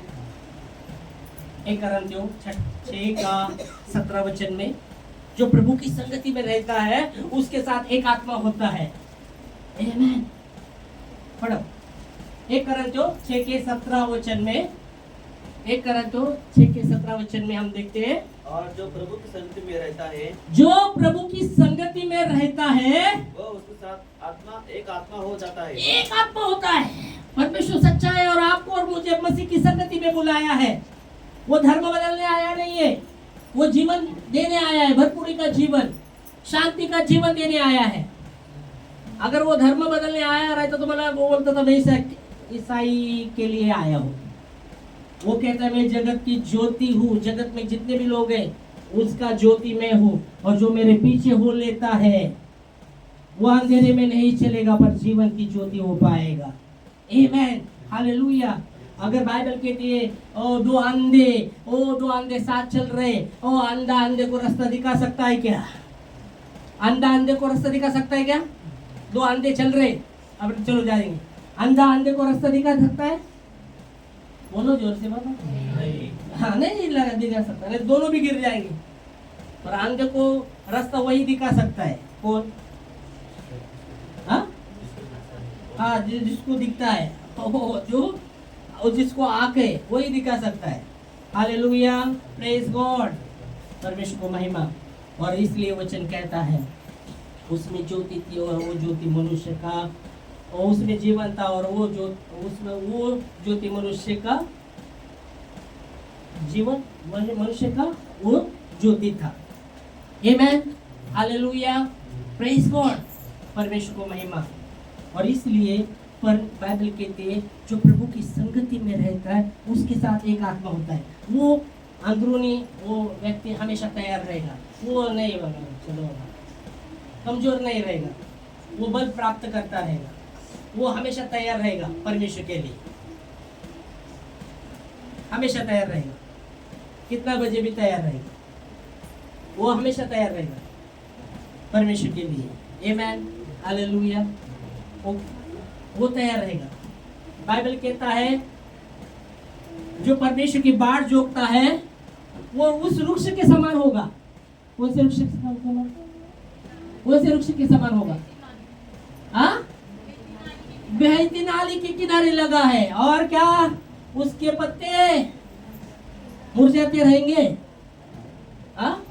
1 कोरिन्थियों 6:17 में जो प्रभु की संगति में रहता है उसके साथ एक आत्मा होता है। आमेन, पढ़ो 1 कोरिन्थियों 6:17 में, 1 कोरिन्थियों 6:17 में हम देखते हैं, और जो प्रभु की संगति में रहता है, जो प्रभु की संगति में रहता है वो उसके साथ आत्मा एक आत्मा हो जाता है। एक आत्मा होता है। परमेश्वर सच्चा है और आपको और मुझे मसीह की संगति में बुलाया है। वो धर्म बदलने आया नहीं है, वो जीवन देने आया है, भरपूरी का जीवन, शांति का जीवन देने आया है। अगर वो धर्म बदलने आया रहता तो मतलब वो बोलता था मैं ईसाई के लिए आया हूँ। वो कहता है मैं जगत की ज्योति हूँ, जगत में जितने भी लोग हैं उसका ज्योति मैं हूँ, और जो मेरे पीछे हो लेता है वो अंधेरे में नहीं चलेगा पर जीवन की ज्योति हो पाएगा। आमेन, हालेलुया। अगर बाइबल कहती है दो अंधे साथ चल रहे, अंधा अंधे को रास्ता दिखा सकता है क्या? अंधा अंधे को रास्ता दिखा सकता है क्या? 2 अंधे चल रहे, अब चलो जाएंगे, अंधा अंधे को रास्ता दिखा सकता है? बोलो जोर से बाबा। हाँ, नहीं लगा दिखा सकता, नहीं दोनों भी गिर जाएंगे। पर अंधे को रास्ता वही दिखा सकता है। कौन? हाँ, जिसको दिखता है, जो जिसको आंख है वही दिखा सकता है। हालेलुया, प्रेज गॉड, परमेश्वर को महिमा। और इसलिए वचन कहता है उसमें ज्योति थी और वो ज्योति मनुष्य का, और उसमें जीवन था और वो जो उसमें वो ज्योति मनुष्य का जीवन, मनुष्य का वो ज्योति था। आमेन, हालेलुया, प्रेज गॉड, परमेश्वर को महिमा। और इसलिए पर बाइबल कहती है जो प्रभु की संगति में रहता है उसके साथ एक आत्मा होता है। वो अंदरूनी वो व्यक्ति हमेशा तैयार रहेगा, वो नहीं चलो कमजोर नहीं रहेगा, वो बल प्राप्त करता रहेगा, वो हमेशा तैयार रहेगा परमेश्वर के लिए, हमेशा तैयार रहेगा, कितना बजे भी तैयार रहेगा, वो हमेशा तैयार रहेगा परमेश्वर के लिए। आमेन, हालेलुया, वो तैयार रहेगा। बाइबल कहता है जो परमेश्वर की बाट जोतता है वो उस वृक्ष के समान होगा। कौन से वृक्ष के समान? कौन से वृक्ष के समान होगा? हाँ, बहती नाली के किनारे लगा है, और क्या उसके पत्ते मुरझाते रहेंगे? हाँ,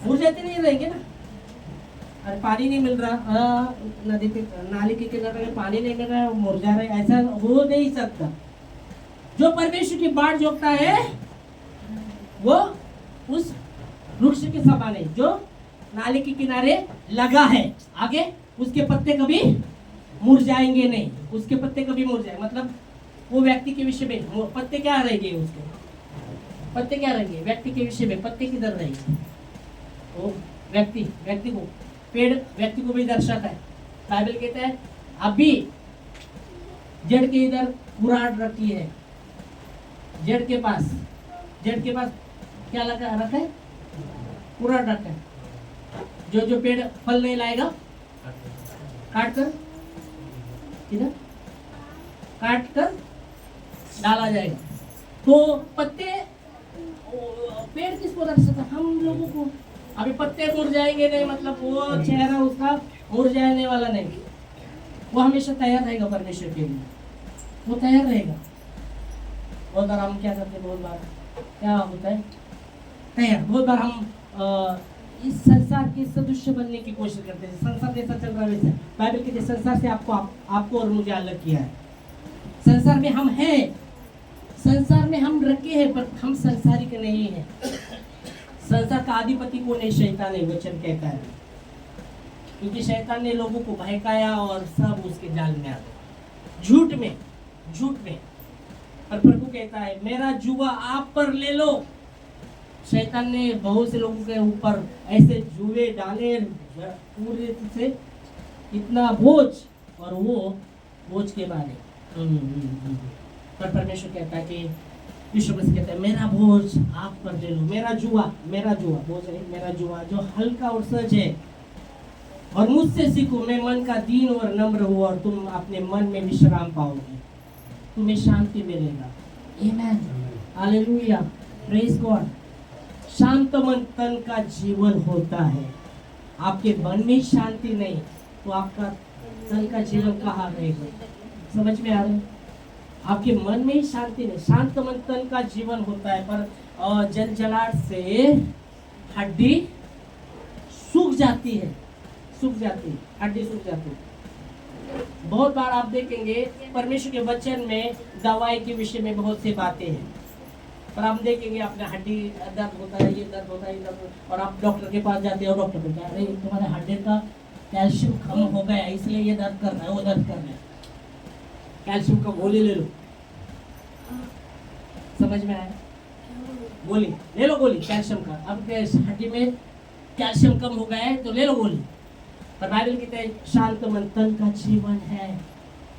मुरझाते नहीं रहेंगे ना। अरे पानी नहीं मिल रहा, नदी के नाली के किनारे पानी नहीं मिल रहा है, मुरझा रहे, ऐसा हो नहीं सकता। जो परमेश्वर की बाट जोतता है वो उस वृक्ष के समान है जो नाली के किनारे लगा है। आगे उसके पत्ते कभी मुरझाएंगे नहीं, उसके पत्ते कभी मुरझाए मतलब वो व्यक्ति के विषय में पत्ते क्या रहेंगे, उसके पत्ते क्या रहेंगे? व्यक्ति के विषय में पत्ते किधर रहेंगे? वो व्यक्ति को, पेड़ व्यक्ति को भी दर्शाता है। बाइबल कहता है अभी जड़ के इधर कुराड़ रखी है, जड़ के पास क्या रखा है? कुराड़ रखा है। जो पेड़ फल नहीं लाएगा काट कर डाला जाएगा। तो पत्ते, पेड़ किसको दर्शाता है? हम लोगों को। अभी पत्ते मुरझाएंगे नहीं मतलब वो चेहरा उसका मुरझाने वाला नहीं, वो हमेशा तैयार रहेगा परमेश्वर के लिए, वो तैयार रहेगा। बहुत बार हम क्या करते हैं, बहुत बार क्या होता है तैयार, बहुत बार हम इस संसार के सदृश्य बनने की कोशिश करते हैं। संसार जैसा चल रहा है वैसा। बाइबल के संसार से आपको और मुझे अलग किया है। संसार में हम हैं, संसार में हम रखे हैं, पर हम संसारिक नहीं है। संसार का अधिपति कौन है? शैतान है, वचन कहता है। क्योंकि शैतान ने लोगों को बहकाया और सब उसके जाल में आ गए, झूठ में। और प्रभु कहता है मेरा जुआ आप पर ले लो। शैतान ने बहुत से लोगों के ऊपर ऐसे जुए डाले पूरे से, इतना बोझ, और वो बोझ के बारे पर परमेश्वर कहता है कि यीशु मसीह कहता है मेरा बोझ आप पर ले लो, मेरा जुआ बोझ है, मेरा जुआ जो हल्का और सहज है, और मुझसे सीखो, मैं मन का दीन और नम्र हूँ, और तुम अपने मन में विश्राम पाओगे, तुम्हें शांति मिलेगा। आमेन, हालेलुया, प्रेज गॉड। शांत मन तन का जीवन होता है। आपके मन में शांति नहीं तो आपका तन का जीवन कहाँ रहेगा? समझ में आ रहा है? आपके मन में ही शांति नहीं, शांत मन तन का जीवन होता है। पर जलजलाहट से हड्डी सूख जाती है, हड्डी सूख जाती है। बहुत बार आप देखेंगे परमेश्वर के वचन में दवाई के विषय में बहुत सी बातें हैं, पर आप देखेंगे अपना हड्डी दर्द होता है, ये दर्द होता है, ये दर्द, और आप डॉक्टर के पास जाते हो, डॉक्टर बोलता है अरे तुम्हारे हड्डी का कैल्शियम कम हो गया इसलिए ये दर्द कर रहा है, वो दर्द कर रहा है, कैल्शियम का गोली ले लो। समझ में आया? गोली ले लो, गोली कैल्शियम का। अब हड्डी में कैल्शियम कम हो गया है तो ले लो गोली। पर बाइबल कहता है शांत मन तन का जीवन है।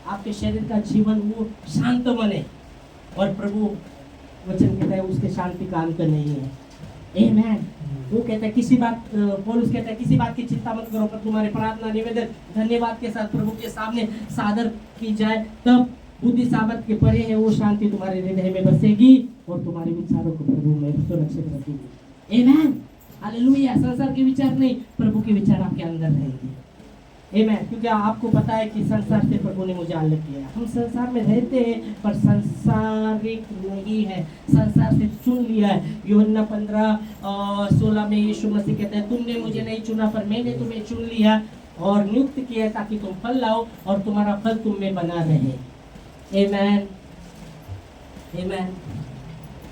आपके शरीर का जीवन वो शांत मन है, और प्रभु वचन कहता है उसके शांति का अंत नहीं है। आमेन। वो कहता है किसी बात, पौलुस कहता है किसी बात की चिंता मत करो, पर तुम्हारे प्रार्थना निवेदन धन्यवाद के साथ प्रभु के सामने सादर की जाए, तब बुद्धि सामर्थ के परे है वो शांति तुम्हारे हृदय में बसेगी और तुम्हारे विचारों को प्रभु में सुरक्षित रखेगी। आमेन, हालेलुया। संसार के विचार नहीं, प्रभु के विचार आपके अंदर रहेंगे। आमेन। क्योंकि आपको पता है कि संसार से प्रभु ने मुझे अलग किया। हम संसार में रहते हैं पर संसारिक नहीं है, संसार से चुन लिया है। यूहन्ना 15:16 में यीशु मसीह कहते हैं, तुमने मुझे नहीं चुना पर मैंने तुम्हें चुन लिया और नियुक्त किया ताकि तुम फल लाओ और तुम्हारा फल तुम में बना रहे। आमेन, आमेन,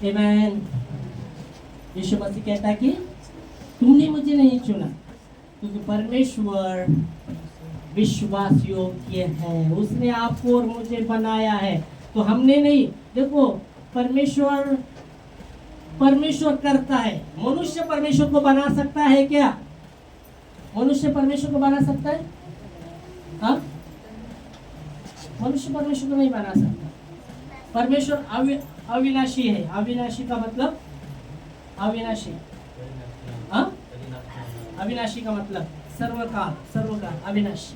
आमेन। यीशु मसीह कहता है कि तुमने मुझे नहीं चुना, क्योंकि परमेश्वर विश्वास योग्य है, उसने आपको और मुझे बनाया है। तो हमने नहीं, देखो परमेश्वर करता है। मनुष्य परमेश्वर को बना सकता है क्या? मनुष्य परमेश्वर को बना सकता है? हाँ, मनुष्य परमेश्वर को नहीं बना सकता। परमेश्वर अविनाशी है। अविनाशी का मतलब अविनाशी, हाँ, अविनाशी का मतलब सर्वकाल अविनाशी,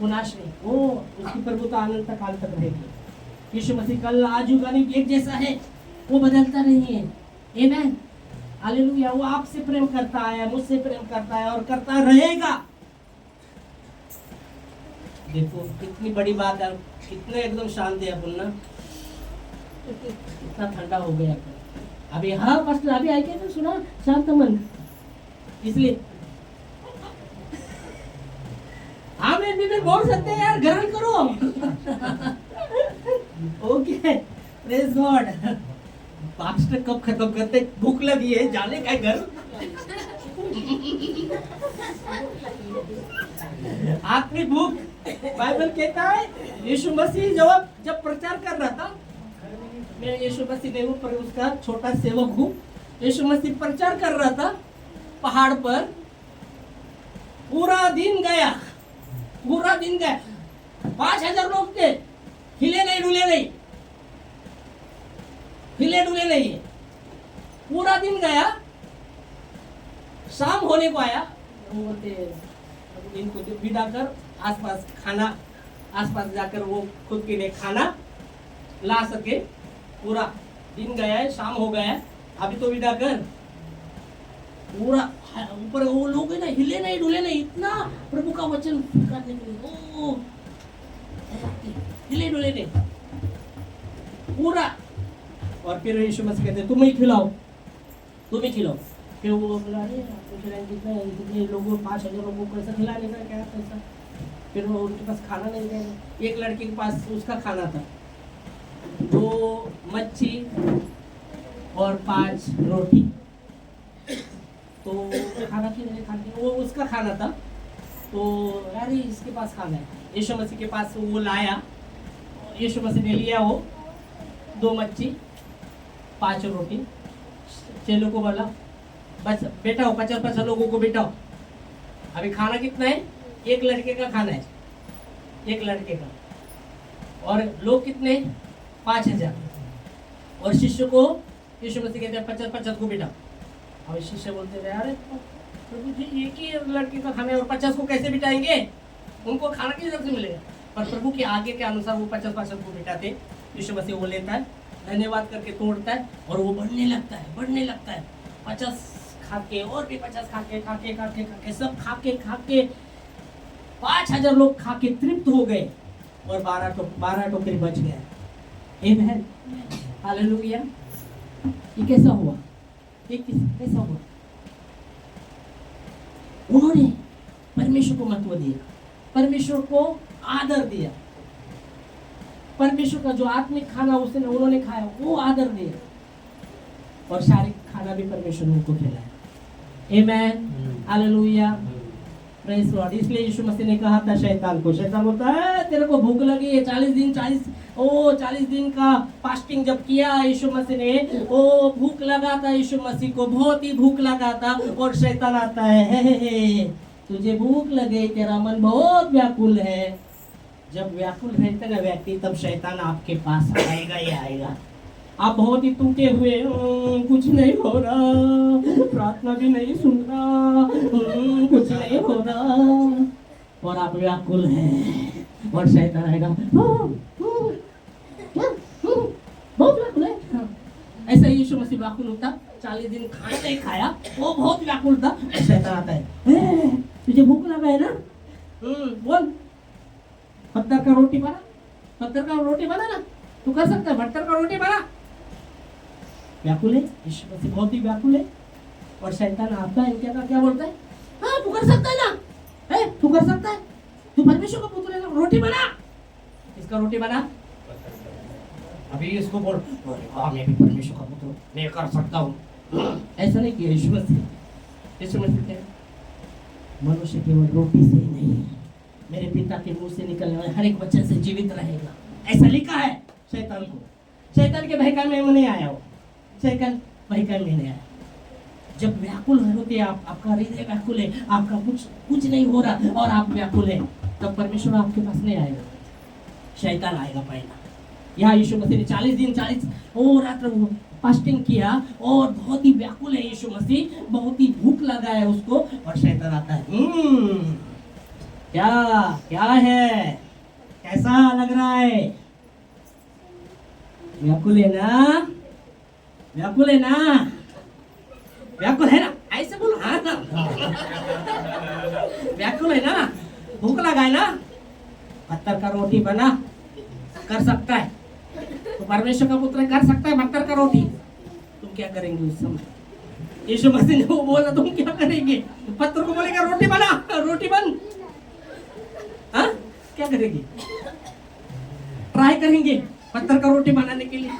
वो नाश नहीं, वो उसकी प्रभुता अनंत काल तक रहेगी। यीशु मसीह कल आज एक जैसा है, वो बदलता नहीं है। आमेन, हालेलुया। वो आपसे प्रेम करता है, मुझसे प्रेम करता है और करता रहेगा। देखो कितनी बड़ी बात है, कितने एकदम शांत है अपन ना, कितना ठंडा हो गया अभी। हाँ पास्टर, अभी आई क्या सुना, शांत मन, इसलिए हाँ मैं भी बोल सकते हैं यार, ग्रहण करो। Okay, praise God. पास्टर कब खत्म करते, भूख लगी है, जाने का घर। आत्मिक भूख, बाइबल कहता है यीशु मसीह जब प्रचार कर रहा था, मैं यीशु मसीह नहीं हूँ पर उसका छोटा सेवक हूँ। यीशु मसीह प्रचार कर रहा था पहाड़ पर, पूरा दिन गया, 5000 लोग थे, हिले डुले नहीं, पूरा दिन गया। शाम होने को आया, वो बोलते इनको विदा कर, आसपास जाकर वो खुद के लिए खाना ला सके। पूरा दिन गया है, शाम हो गया है, अभी तो विदा कर। पूरा ऊपर वो लोग है ना, हिले नहीं डुले नहीं, इतना प्रभु का वचन करने के लिए, ओ हिले डुले नहीं पूरा। और फिर यीशु मसीह कहते तुम ही खिलाओ। फिर वो बोला, अरे कितने लोगों, 5000 लोगों को कैसा खिलाने का, क्या पैसा। फिर वो उनके पास खाना नहीं था। एक लड़के के पास उसका खाना था, 2 मच्छी और 5 रोटी। तो खाना खाने वो उसका खाना था, तो अरे इसके पास खाना है। यीशु मसीह के पास वो लाया, यीशु मसीह ने लिया वो 2 मच्छी 5 रोटी। चेलों को बोला, बस बैठाओ, 50 लोगों को बैठाओ। अभी खाना कितना है? एक लड़के का खाना है, एक लड़के का। और लोग कितने? 5000। और शिष्य को यीशु मसीह कहते हैं 50 को बैठाओ। अब शिष्य बोलते रहे, अरे प्रभु जी एक ही लड़के का खाना है और 50 को कैसे बिठाएंगे, उनको खाना किस तरह से मिलेगा। पर प्रभु के आगे के अनुसार वो 50 को बिठाते। यीशु मसीह वो लेता है, धन्यवाद करके तोड़ता है और वो बढ़ने लगता है। 50 खा के और भी 50 खा के सब खा के 5000 लोग खा के तृप्त हो गए और 12 टोकरी बच गए। आमेन, हालेलुया। ये कैसा हुआ? कैसा हुआ? उन्होंने परमेश्वर को महत्व दिया, परमेश्वर को आदर दिया। परमेश्वर का जो आत्मिक खाना उन्होंने खाया वो आदर दिया, और शारीरिक खाना भी परमेश्वर ने उनको खिलाया। आमेन, हालेलुया, प्रेज गॉड। इसलिए यीशु मसीह ने कहा था शैतान बोलता है तेरे को भूख लगी है, 40 दिन का फास्टिंग जब किया यीशु मसीह ने, ओ भूख लगा था यीशु मसीह को, बहुत ही भूख लगा था। और शैतान आता है, हे, तुझे भूख लगे, तेरा मन बहुत व्याकुल है। जब व्याकुल रहता है व्यक्ति, तब शैतान आपके पास आएगा ही आएगा। आप बहुत ही टूटे हुए, कुछ नहीं हो रहा, प्रार्थना भी नहीं सुन रहा, कुछ नहीं हो रहा, और आप व्याकुल हैं, और शैतान आएगा, बहुत व्याकुल है, ऐसा यीशु मसीह व्याकुल होता, 40 दिन खाना नहीं खाया, वो बहुत व्याकुल था। शैतान आता है, तुझे भूख लगा है ना, बोल पत्थर का रोटी बना, पत्थर का रोटी बना ना, तू कर सकता है, पत्थर का रोटी बना। व्याकुल है, यीशु मसीह बहुत ही व्याकुल है। और शैतान आता है, क्या बोलता है, हाँ तू कर सकता है ना, तू कर सकता है, तू परमेश्वर का पुत्र है ना, रोटी बना। इसका रोटी बना। अभी इसको बोल, हाँ मैं भी परमेश्वर का पुत्र हूँ, मैं कर सकता हूँ। ऐसा नहीं किया यीशु मसीह। यीशु मसीह कहते हैं, मनुष्य केवल रोटी से ही नहीं, मेरे पिता के मुंह से निकलने वाले हर एक वचन से जीवित रहेगा, ऐसा लिखा है। शैतान को, शैतान के बहकावे में नहीं आया हो, शैतान बहकावे में नहीं आया। जब व्याकुल होते आप, आपका हृदय व्याकुल है, आपका कुछ नहीं हो रहा और आप व्याकुल है, तब परमेश्वर आपके पास नहीं आएगा, शैतान आएगा पहला। यहाँ यीशु मसीह ने 40 दिन 40 रात फास्टिंग किया और बहुत ही व्याकुल है यीशु मसीह, बहुत ही भूख लगा है उसको, और शैतान आता है, क्या है, कैसा लग रहा है, व्याकुल है ना, व्याकुल है ना, व्याकुल है ना, ऐसे बोलो, हाँ ना, व्याकुल है ना, भूख लगा है ना, पत्थर का रोटी बना, कर सकता है, तो परमेश्वर का पुत्र कर सकता है पत्थर का रोटी। तुम क्या करेंगे उस समय? यीशु मसीह ने वो बोला, तुम क्या करेंगे? पत्थर को बोलेगा रोटी बना, रोटी बन, हाँ क्या करेंगे? ट्राई करेंगे पत्थर का रोटी बनाने के लिए,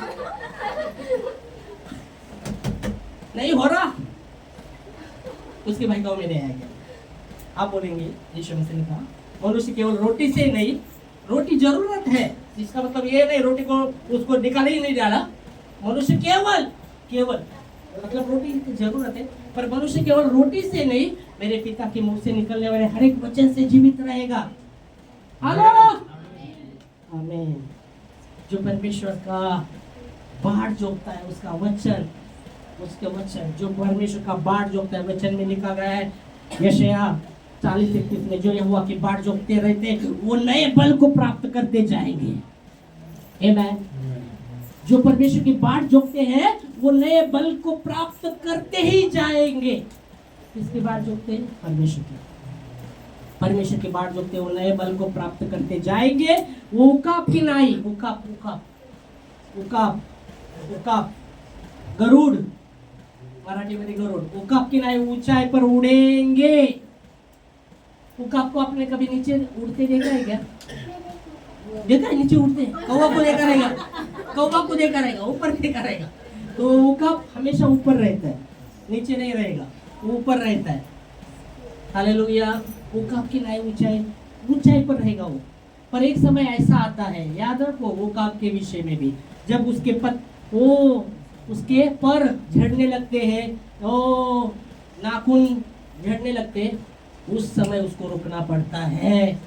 नहीं हो रहा, उसके भाई गाँव में नहीं आएगा। आप बोलेंगे यीशु मसीह ने कहा मनुष्य केवल रोटी से नहीं, रोटी जरूरत है, इसका मतलब ये नहीं रोटी को उसको निकाल ही नहीं डाला, मनुष्य केवल मतलब रोटी की जरूरत है, पर मनुष्य केवल रोटी से नहीं, मेरे पिता के मुंह से निकलने वाले हर एक वचन से जीवित रहेगा। हेलो, आमीन। जो परमेश्वर का बाढ़ जोतता है, उसका वचन, उसके वचन, जो परमेश्वर का बाढ़ जोतता है, वचन में लिखा गया है यशायाह 40:31 में, जो यहोवा की बाढ़ जोतते रहते वो नए बल को प्राप्त करते जाएंगे। आमीन। जो परमेश्वर की बाढ़ जोतते हैं वो नए बल को प्राप्त करते ही जाएंगे। किसकी बाढ़ जोतते हैं? परमेश्वर की बाढ़ जोतते वो नए बल को प्राप्त करते जाएंगे। वो उकाब की नाई, उकाब गरुड़, मराठी में गरुड़, उकाब की नाई ऊंचाई पर उड़ेंगे। उकाब को आपने कभी नीचे उड़ते देखा है क्या? देखा है नीचे उड़ते? कौवा को देखा रहेगा, कौवा को देखा रहेगा, ऊपर देखा रहेगा। तो उकाब हमेशा ऊपर रहता है, नीचे नहीं रहेगा, ऊपर रहता है। हालेलुया। उकाब की नाई ऊंचाई पर रहेगा वो। पर एक समय ऐसा आता है, याद रखो उकाब के विषय में भी, जब उसके पर झड़ने लगते हैं, नाखून झड़ने लगते हैं, उस समय उसको रुकना पड़ता है,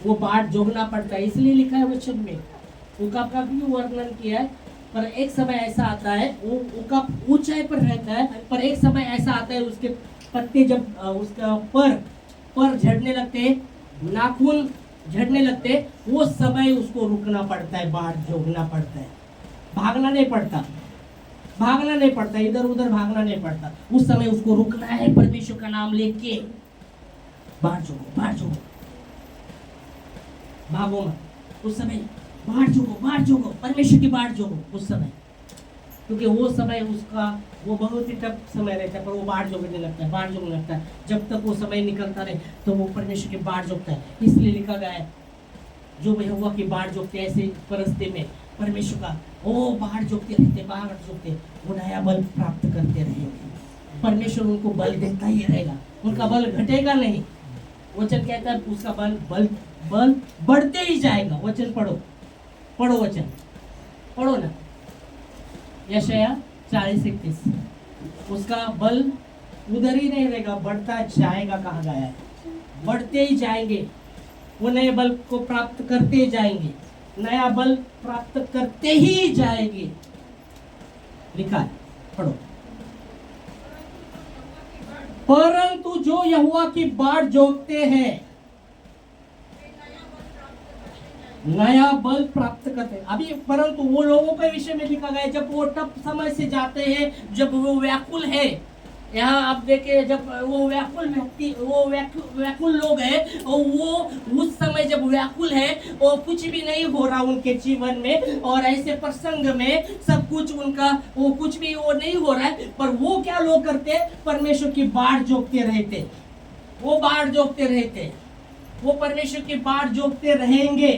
वो बाढ़ जोगना पड़ता है। इसलिए लिखा है वचन में, उकाब का भी वर्णन किया है। पर एक समय ऐसा आता है, वो उकाब ऊंचाई पर रहता है, पर एक समय ऐसा आता है उसके पत्ते जब उसका पर झड़ने लगते हैं, नाखून झड़ने लगते हैं, वो समय उसको रुकना पड़ता है, बाढ़ जोगना पड़ता है। भागना नहीं पड़ता, इधर उधर भागना नहीं पड़ता, उस समय उसको रुकना है, परमेश्वर का नाम लेके बाढ़ जोगो, भागो मत। उस समय बाढ़ जोगो, परमेश्वर की बाढ़ जोगो उस समय, क्योंकि वो समय उसका वो बहुत ही टफ समय रहता है, पर वो बाढ़ जोगने लगता है। जब तक वो समय निकलता रहे तो वो परमेश्वर की बाढ़ जोगता है। इसलिए लिखा गया है, जो यहोवा की बाढ़ जोगते ऐसे परिस्थिति में परमेश्वर का वो बाढ़ जोगते रहते, वो नया बल प्राप्त करते रहेंगे। परमेश्वर उनको बल देता ही रहेगा, उनका बल घटेगा नहीं। वचन कहता है उसका बल बढ़ते ही जाएगा। वचन पढ़ो वचन पढ़ो ना, यशायाह 40:31, उसका बल उधर ही नहीं रहेगा, बढ़ता जाएगा। कहा गया है बढ़ते ही जाएंगे, वो नए बल को प्राप्त करते जाएंगे, नया बल प्राप्त करते ही जाएंगे। लिखा है, पढ़ो। परंतु जो यहोवा की बाढ़ जोगते हैं, नया बल प्राप्त करते हैं। अभी परंतु वो लोगों के विषय में लिखा गया है, जब वो टफ समय से जाते हैं, जब वो व्याकुल है। यहाँ आप देखे, जब वो व्याकुल व्यक्ति, वो व्याकुल लोग हैं, और वो उस समय जब व्याकुल है, वो कुछ भी नहीं हो रहा उनके जीवन में, और ऐसे प्रसंग में सब कुछ उनका, वो कुछ भी वो नहीं हो रहा है, पर वो क्या लोग करते, परमेश्वर की बाट जोतते रहते, वो बाट जोतते रहते, वो परमेश्वर की बाट जोतते रहेंगे,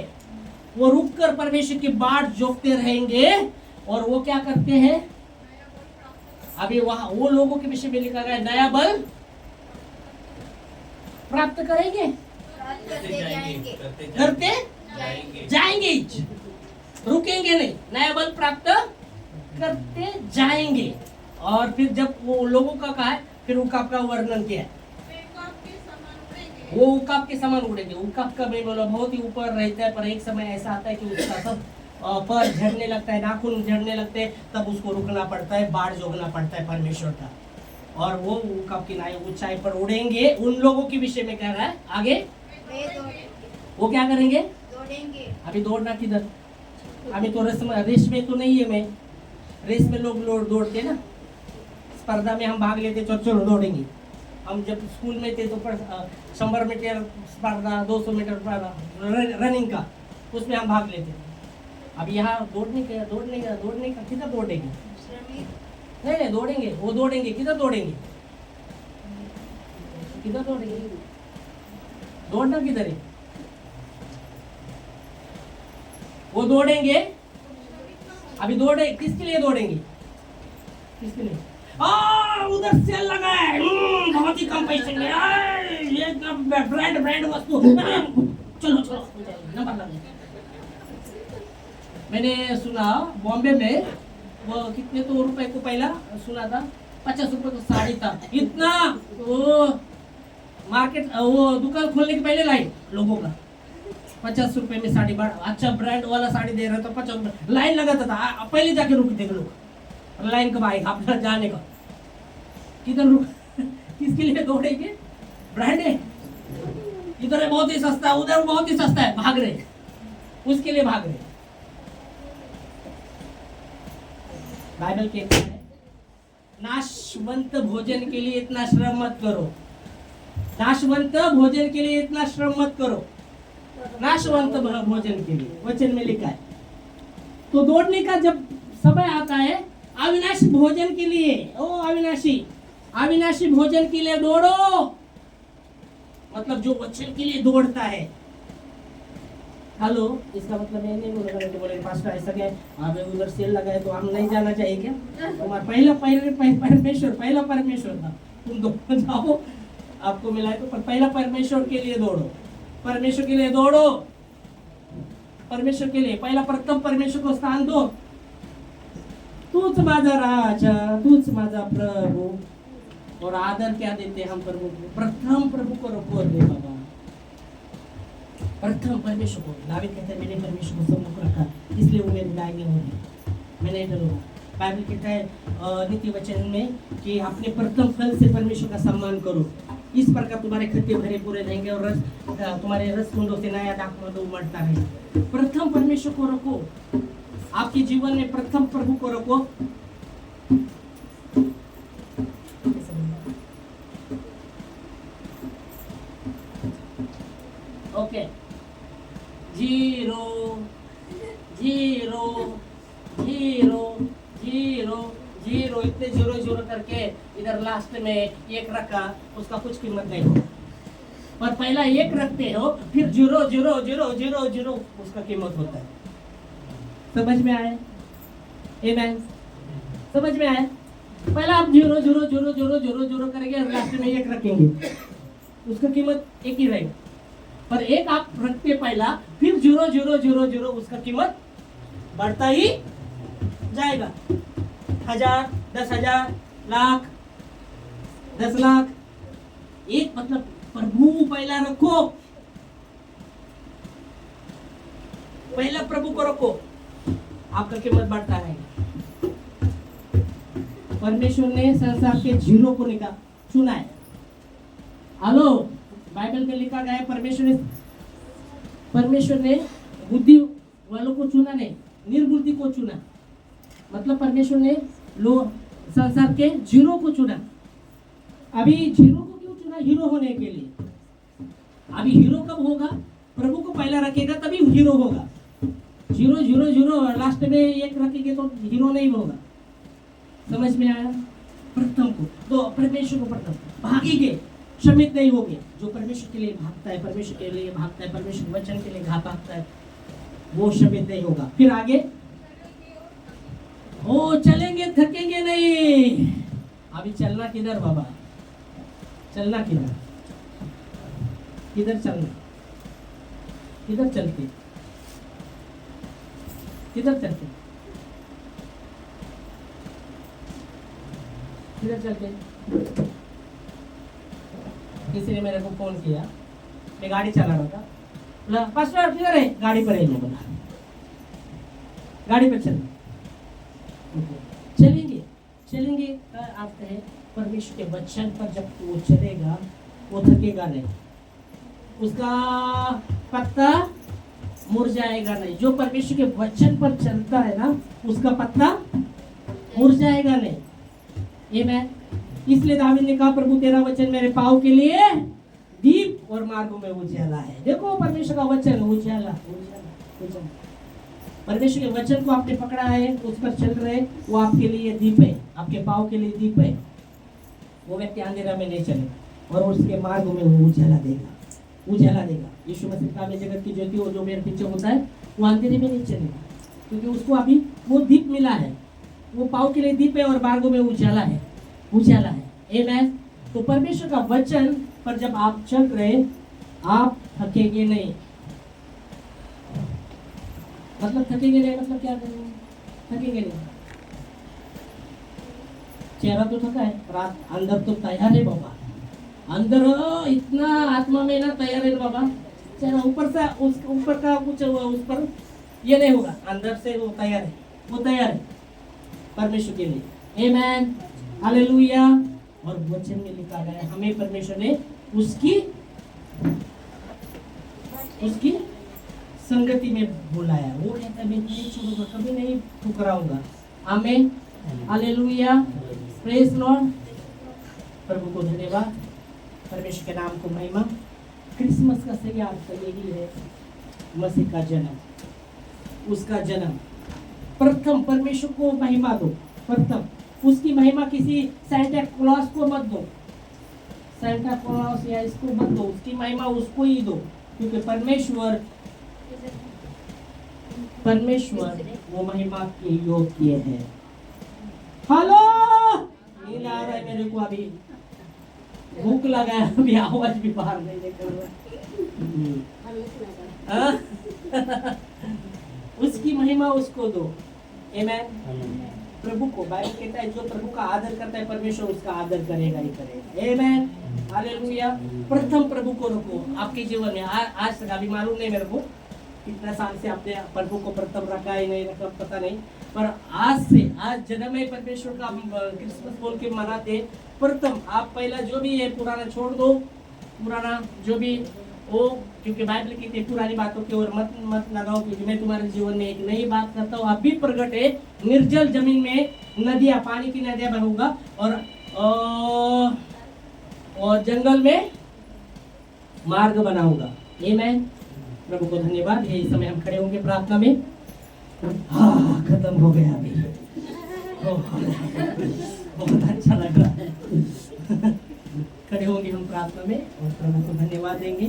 वो रुक कर परमेश्वर की बाट जोतते रहेंगे, और वो क्या करते हैं, अभी वहां वो लोगों के विषय में लिखा गया है, नया बल प्राप्त करेंगे, करते जाएंगे, रुकेंगे नहीं, नया बल प्राप्त करते जाएंगे। और फिर जब वो लोगों का कहा है, फिर उकाब का वर्णन किया है, वो उकाब के समान उड़ेंगे। उकाब का मैं बोला बहुत ही ऊपर रहता है, पर एक समय ऐसा आता है कि उसका सब पर झड़ने लगता है, नाखून झड़ने लगते हैं, तब उसको रुकना पड़ता है, बाढ़ जोगना पड़ता है परमेश्वर का, और वो उकाब की नाई ऊंचाई पर उड़ेंगे। उन लोगों के विषय में कह रहा है आगे, वो क्या करेंगे, दौड़ेंगे। अभी दौड़ना किधर, अभी तो रेस में तो नहीं है, मैं रेस में लोग दौड़ते ना, स्पर्धा में हम भाग लेते, चलो दौड़ेंगे। हम जब स्कूल में थे तो 100 मीटर स्पर्धा, 200 मीटर स्पर्धा रनिंग का, उसमें हम भाग लेते थे। अब यहाँ दौड़ने का किधर दौड़ेंगे, नहीं दौड़ेंगे, वो दौड़ेंगे, किधर दौड़ेंगे, किधर दौड़ेंगे, दौड़ना किधर है, वो दौड़ेंगे। अभी दौड़े किसके लिए दौड़ेंगे, किसके लिए, उधर सेल लगा है, बहुत ही कम पैसे में, ये ब्रांड वस्तु, चलो नंबर लगा। मैंने सुना बॉम्बे में वो कितने तो रुपए को पहला सुना था, 50 रुपए को साड़ी था, इतना वो मार्केट, वो दुकान खोलने के पहले लाइन लोगों का 50 रुपए में साड़ी, अच्छा ब्रांड वाला साड़ी दे रहा था, 50 रुपए लाइन लगाता था, पहले जाके रुकते थे लोग, लाइन कब आएगा अपना जाने का, किधर रुक, किसके लिए दौड़ेंगे, ब्रांड है, इधर है बहुत ही सस्ता, उधर बहुत ही सस्ता है, भाग रहे, उसके लिए भाग रहे। बाइबल कहता है, नाशवंत भोजन के लिए इतना श्रम मत करो, नाशवंत भोजन के लिए इतना श्रम मत करो, नाशवंत भोजन के लिए वचन में लिखा है। तो दौड़ने का जब समय आता है, अविनाशी भोजन के लिए, ओ अविनाशी भोजन के लिए दौड़ो, मतलब जो वचन के लिए दौड़ता है। हेलो, इसका मतलब ये नहीं बोलेगा तो बोलेगा पास्टर ऐसा क्या है, आप उधर सेल लगा है तो हम नहीं जाना चाहिए क्या, तुम्हारा पहला परमेश्वर था, तुम दौड़ जाओ, आपको मिला है तो, पर पहला परमेश्वर के लिए दौड़ो, परमेश्वर के लिए दौड़ो, परमेश्वर के लिए पहला प्रथम परमेश्वर को स्थान दो। तूच माझा राजा, तूच माझा प्रभु, और आदर क्या देते हम प्रभु को, प्रथम प्रभु को रखो दे बाबा, प्रथम परमेश्वर को। दावीद कहते हैं मैंने परमेश्वर को सम्मुख रखा, इसलिए वो मेरी दाई नहीं होगी, मैं नहीं डरूंगा। बाइबल कहता है नीति वचन में कि अपने प्रथम फल से परमेश्वर का सम्मान करो, इस प्रकार तुम्हारे खत्ते भरे पूरे रहेंगे, और तुम्हारे रस कुंडों से नया दाखमधु उमड़ता है। प्रथम परमेश्वर को रखो, आपके जीवन में प्रथम प्रभु को रखो। ओके, 0 0 0 0 0 इतने 0 करके इधर लास्ट में एक रखा, उसका कुछ कीमत नहीं हो, पर पहला एक रखते हो, फिर 0 0 0 0 0 उसका कीमत होता है। समझ में आए, आमेन, समझ में आए। पहला आप 0 0 0 0 0 0 करेंगे, लास्ट में एक रखेंगे, उसका कीमत एक ही रहेगा, पर एक आप रखते पहला, फिर 0 0 0 0 उसका कीमत बढ़ता ही जाएगा। 1000, 10,000, लाख, 10 लाख, एक मतलब प्रभु पहला रखो, पहला प्रभु को रखो, आपका कीमत बढ़ता है। परमेश्वर ने संसार के 0 को चुना है। हेलो, बाइबल में लिखा गया है परमेश्वर ने बुद्धि वालों को चुना नहीं, निर्बुद्धि को चुना। मतलब परमेश्वर ने लोग संसार के जीरो को चुना। अभी जीरो को क्यों चुना? हीरो होने के लिए। अभी हीरो कब होगा? प्रभु को पहला रखेगा तभी हीरो होगा। जीरो जीरो जीरो लास्ट में एक रखेंगे तो हीरो नहीं होगा। समझ में आया? प्रथम को तो परमेश्वर को प्रथम भागेंगे, श्रमित नहीं होंगे। जो परमेश्वर के लिए भागता है, परमेश्वर के लिए भागता है, परमेश्वर के वचन के लिए भागता है, वो श्रमित नहीं होगा। फिर आगे ओ चलेंगे, थकेंगे नहीं। अभी चलना किधर बाबा? चलना किधर? किधर चलना? किधर चलते? किधर चलते? किधर चलते? किसी ने मेरे को फोन किया, मैं गाड़ी चला रहा था, बोला पास्टर किधर है? गाड़ी पर है। मैं बोला गाड़ी पर चल। चलेंगे चलेंगे आप कहे परमेश्वर के वचन पर जब वो चलेगा वो थकेगा नहीं, उसका पत्ता मुरझाएगा नहीं। जो परमेश्वर के वचन पर चलता है ना उसका पत्ता मुरझाएगा नहीं। ये मैं इसलिए दावीद ने कहा प्रभु तेरा वचन मेरे पाँव के लिए दीप और मार्गों में उजाला है। देखो परमेश्वर का वचन उजाला उजाला उजाला। परमेश्वर के वचन को आपने पकड़ा है, उस पर चल रहे, वो आपके लिए दीप है, आपके पाँव के लिए दीप है। वो व्यक्ति अंधेरा में नहीं चलेगा और उसके मार्गों में वो उजाला देगा, उजाला देगा। यीशु मसीह का जगत की ज्योति वो जो मेरे पीछे होता है वो अंधेरे में नहीं चलेगा, क्योंकि उसको अभी वो दीप मिला है। वो पाँव के लिए दीप है और मार्गों में उजाला है, उजाला है। आमेन। तो परमेश्वर का वचन पर जब आप चल रहे आप थकेंगे नहीं। मतलब थकेंगे नहीं मतलब क्या करेंगे? थकेंगे नहीं। चेहरा तो थका है, रात अंदर तो तैयार है बाबा, अंदर इतना आत्मा में ना तैयार है बाबा। चेहरा ऊपर से उस ऊपर का कुछ उस पर ये नहीं होगा, अंदर से वो तैयार है, वो तैयार है परमेश्वर के लिए। आमेन, हालेलुया। और वचन में लिखा गया हमें परमेश्वर ने उसकी संगति में बुलाया। वो कहता है मैं नहीं छोड़ूंगा, कभी नहीं ठुकराऊंगा। आमीन, हालेलुया, प्रेज लॉर्ड। प्रभु को धन्यवाद, परमेश्वर के नाम को महिमा। क्रिसमस का सही अर्थ यही है, मसीह का जन्म, उसका जन्म। प्रथम परमेश्वर को महिमा दो, प्रथम उसकी महिमा किसी सैंटा क्लॉस को मत दो, सैंटा क्लॉस या इसको मत दो, उसकी महिमा उसको ही दो, क्योंकि परमेश्वर वो महिमा के योग्य है। हेलो, नींद आ रहा है मेरे को, अभी भूख लगा है, अभी आवाज भी बाहर नहीं निकल रहा। उसकी महिमा उसको दो। आमेन। प्रभु को बाइबल कहता है जो प्रभु का आदर करता है परमेश्वर उसका आदर करेगा ही करेगा। आमेन, हालेलुया। प्रथम प्रभु को रखो आपके जीवन में। आज तक अभी मालूम नहीं मेरे को कितना साल से आपने प्रभु को प्रथम रखा है नहीं रखा पता नहीं, पर आज से, आज जन्म है परमेश्वर का, क्रिसमस बोल के मनाते। प्रथम आप पहला जो भी है पुराना छोड़ दो, पुराना जो भी वो, क्योंकि बाइबल कहती है पुरानी बातों की ओर मत लगाओ, क्योंकि मैं तुम्हारे जीवन में एक नई बात करता हूँ। अभी प्रकट है, निर्जल जमीन में नदियाँ, पानी की नदियाँ बहूंगा और जंगल में मार्ग बनाऊंगा। आमीन। प्रभु को धन्यवाद। यही समय हम खड़े होंगे प्रार्थना में। हाँ, खत्म हो गया अभी, बहुत अच्छा लग रहा है। खड़े होंगे हम प्रार्थना में और प्रभु को धन्यवाद देंगे।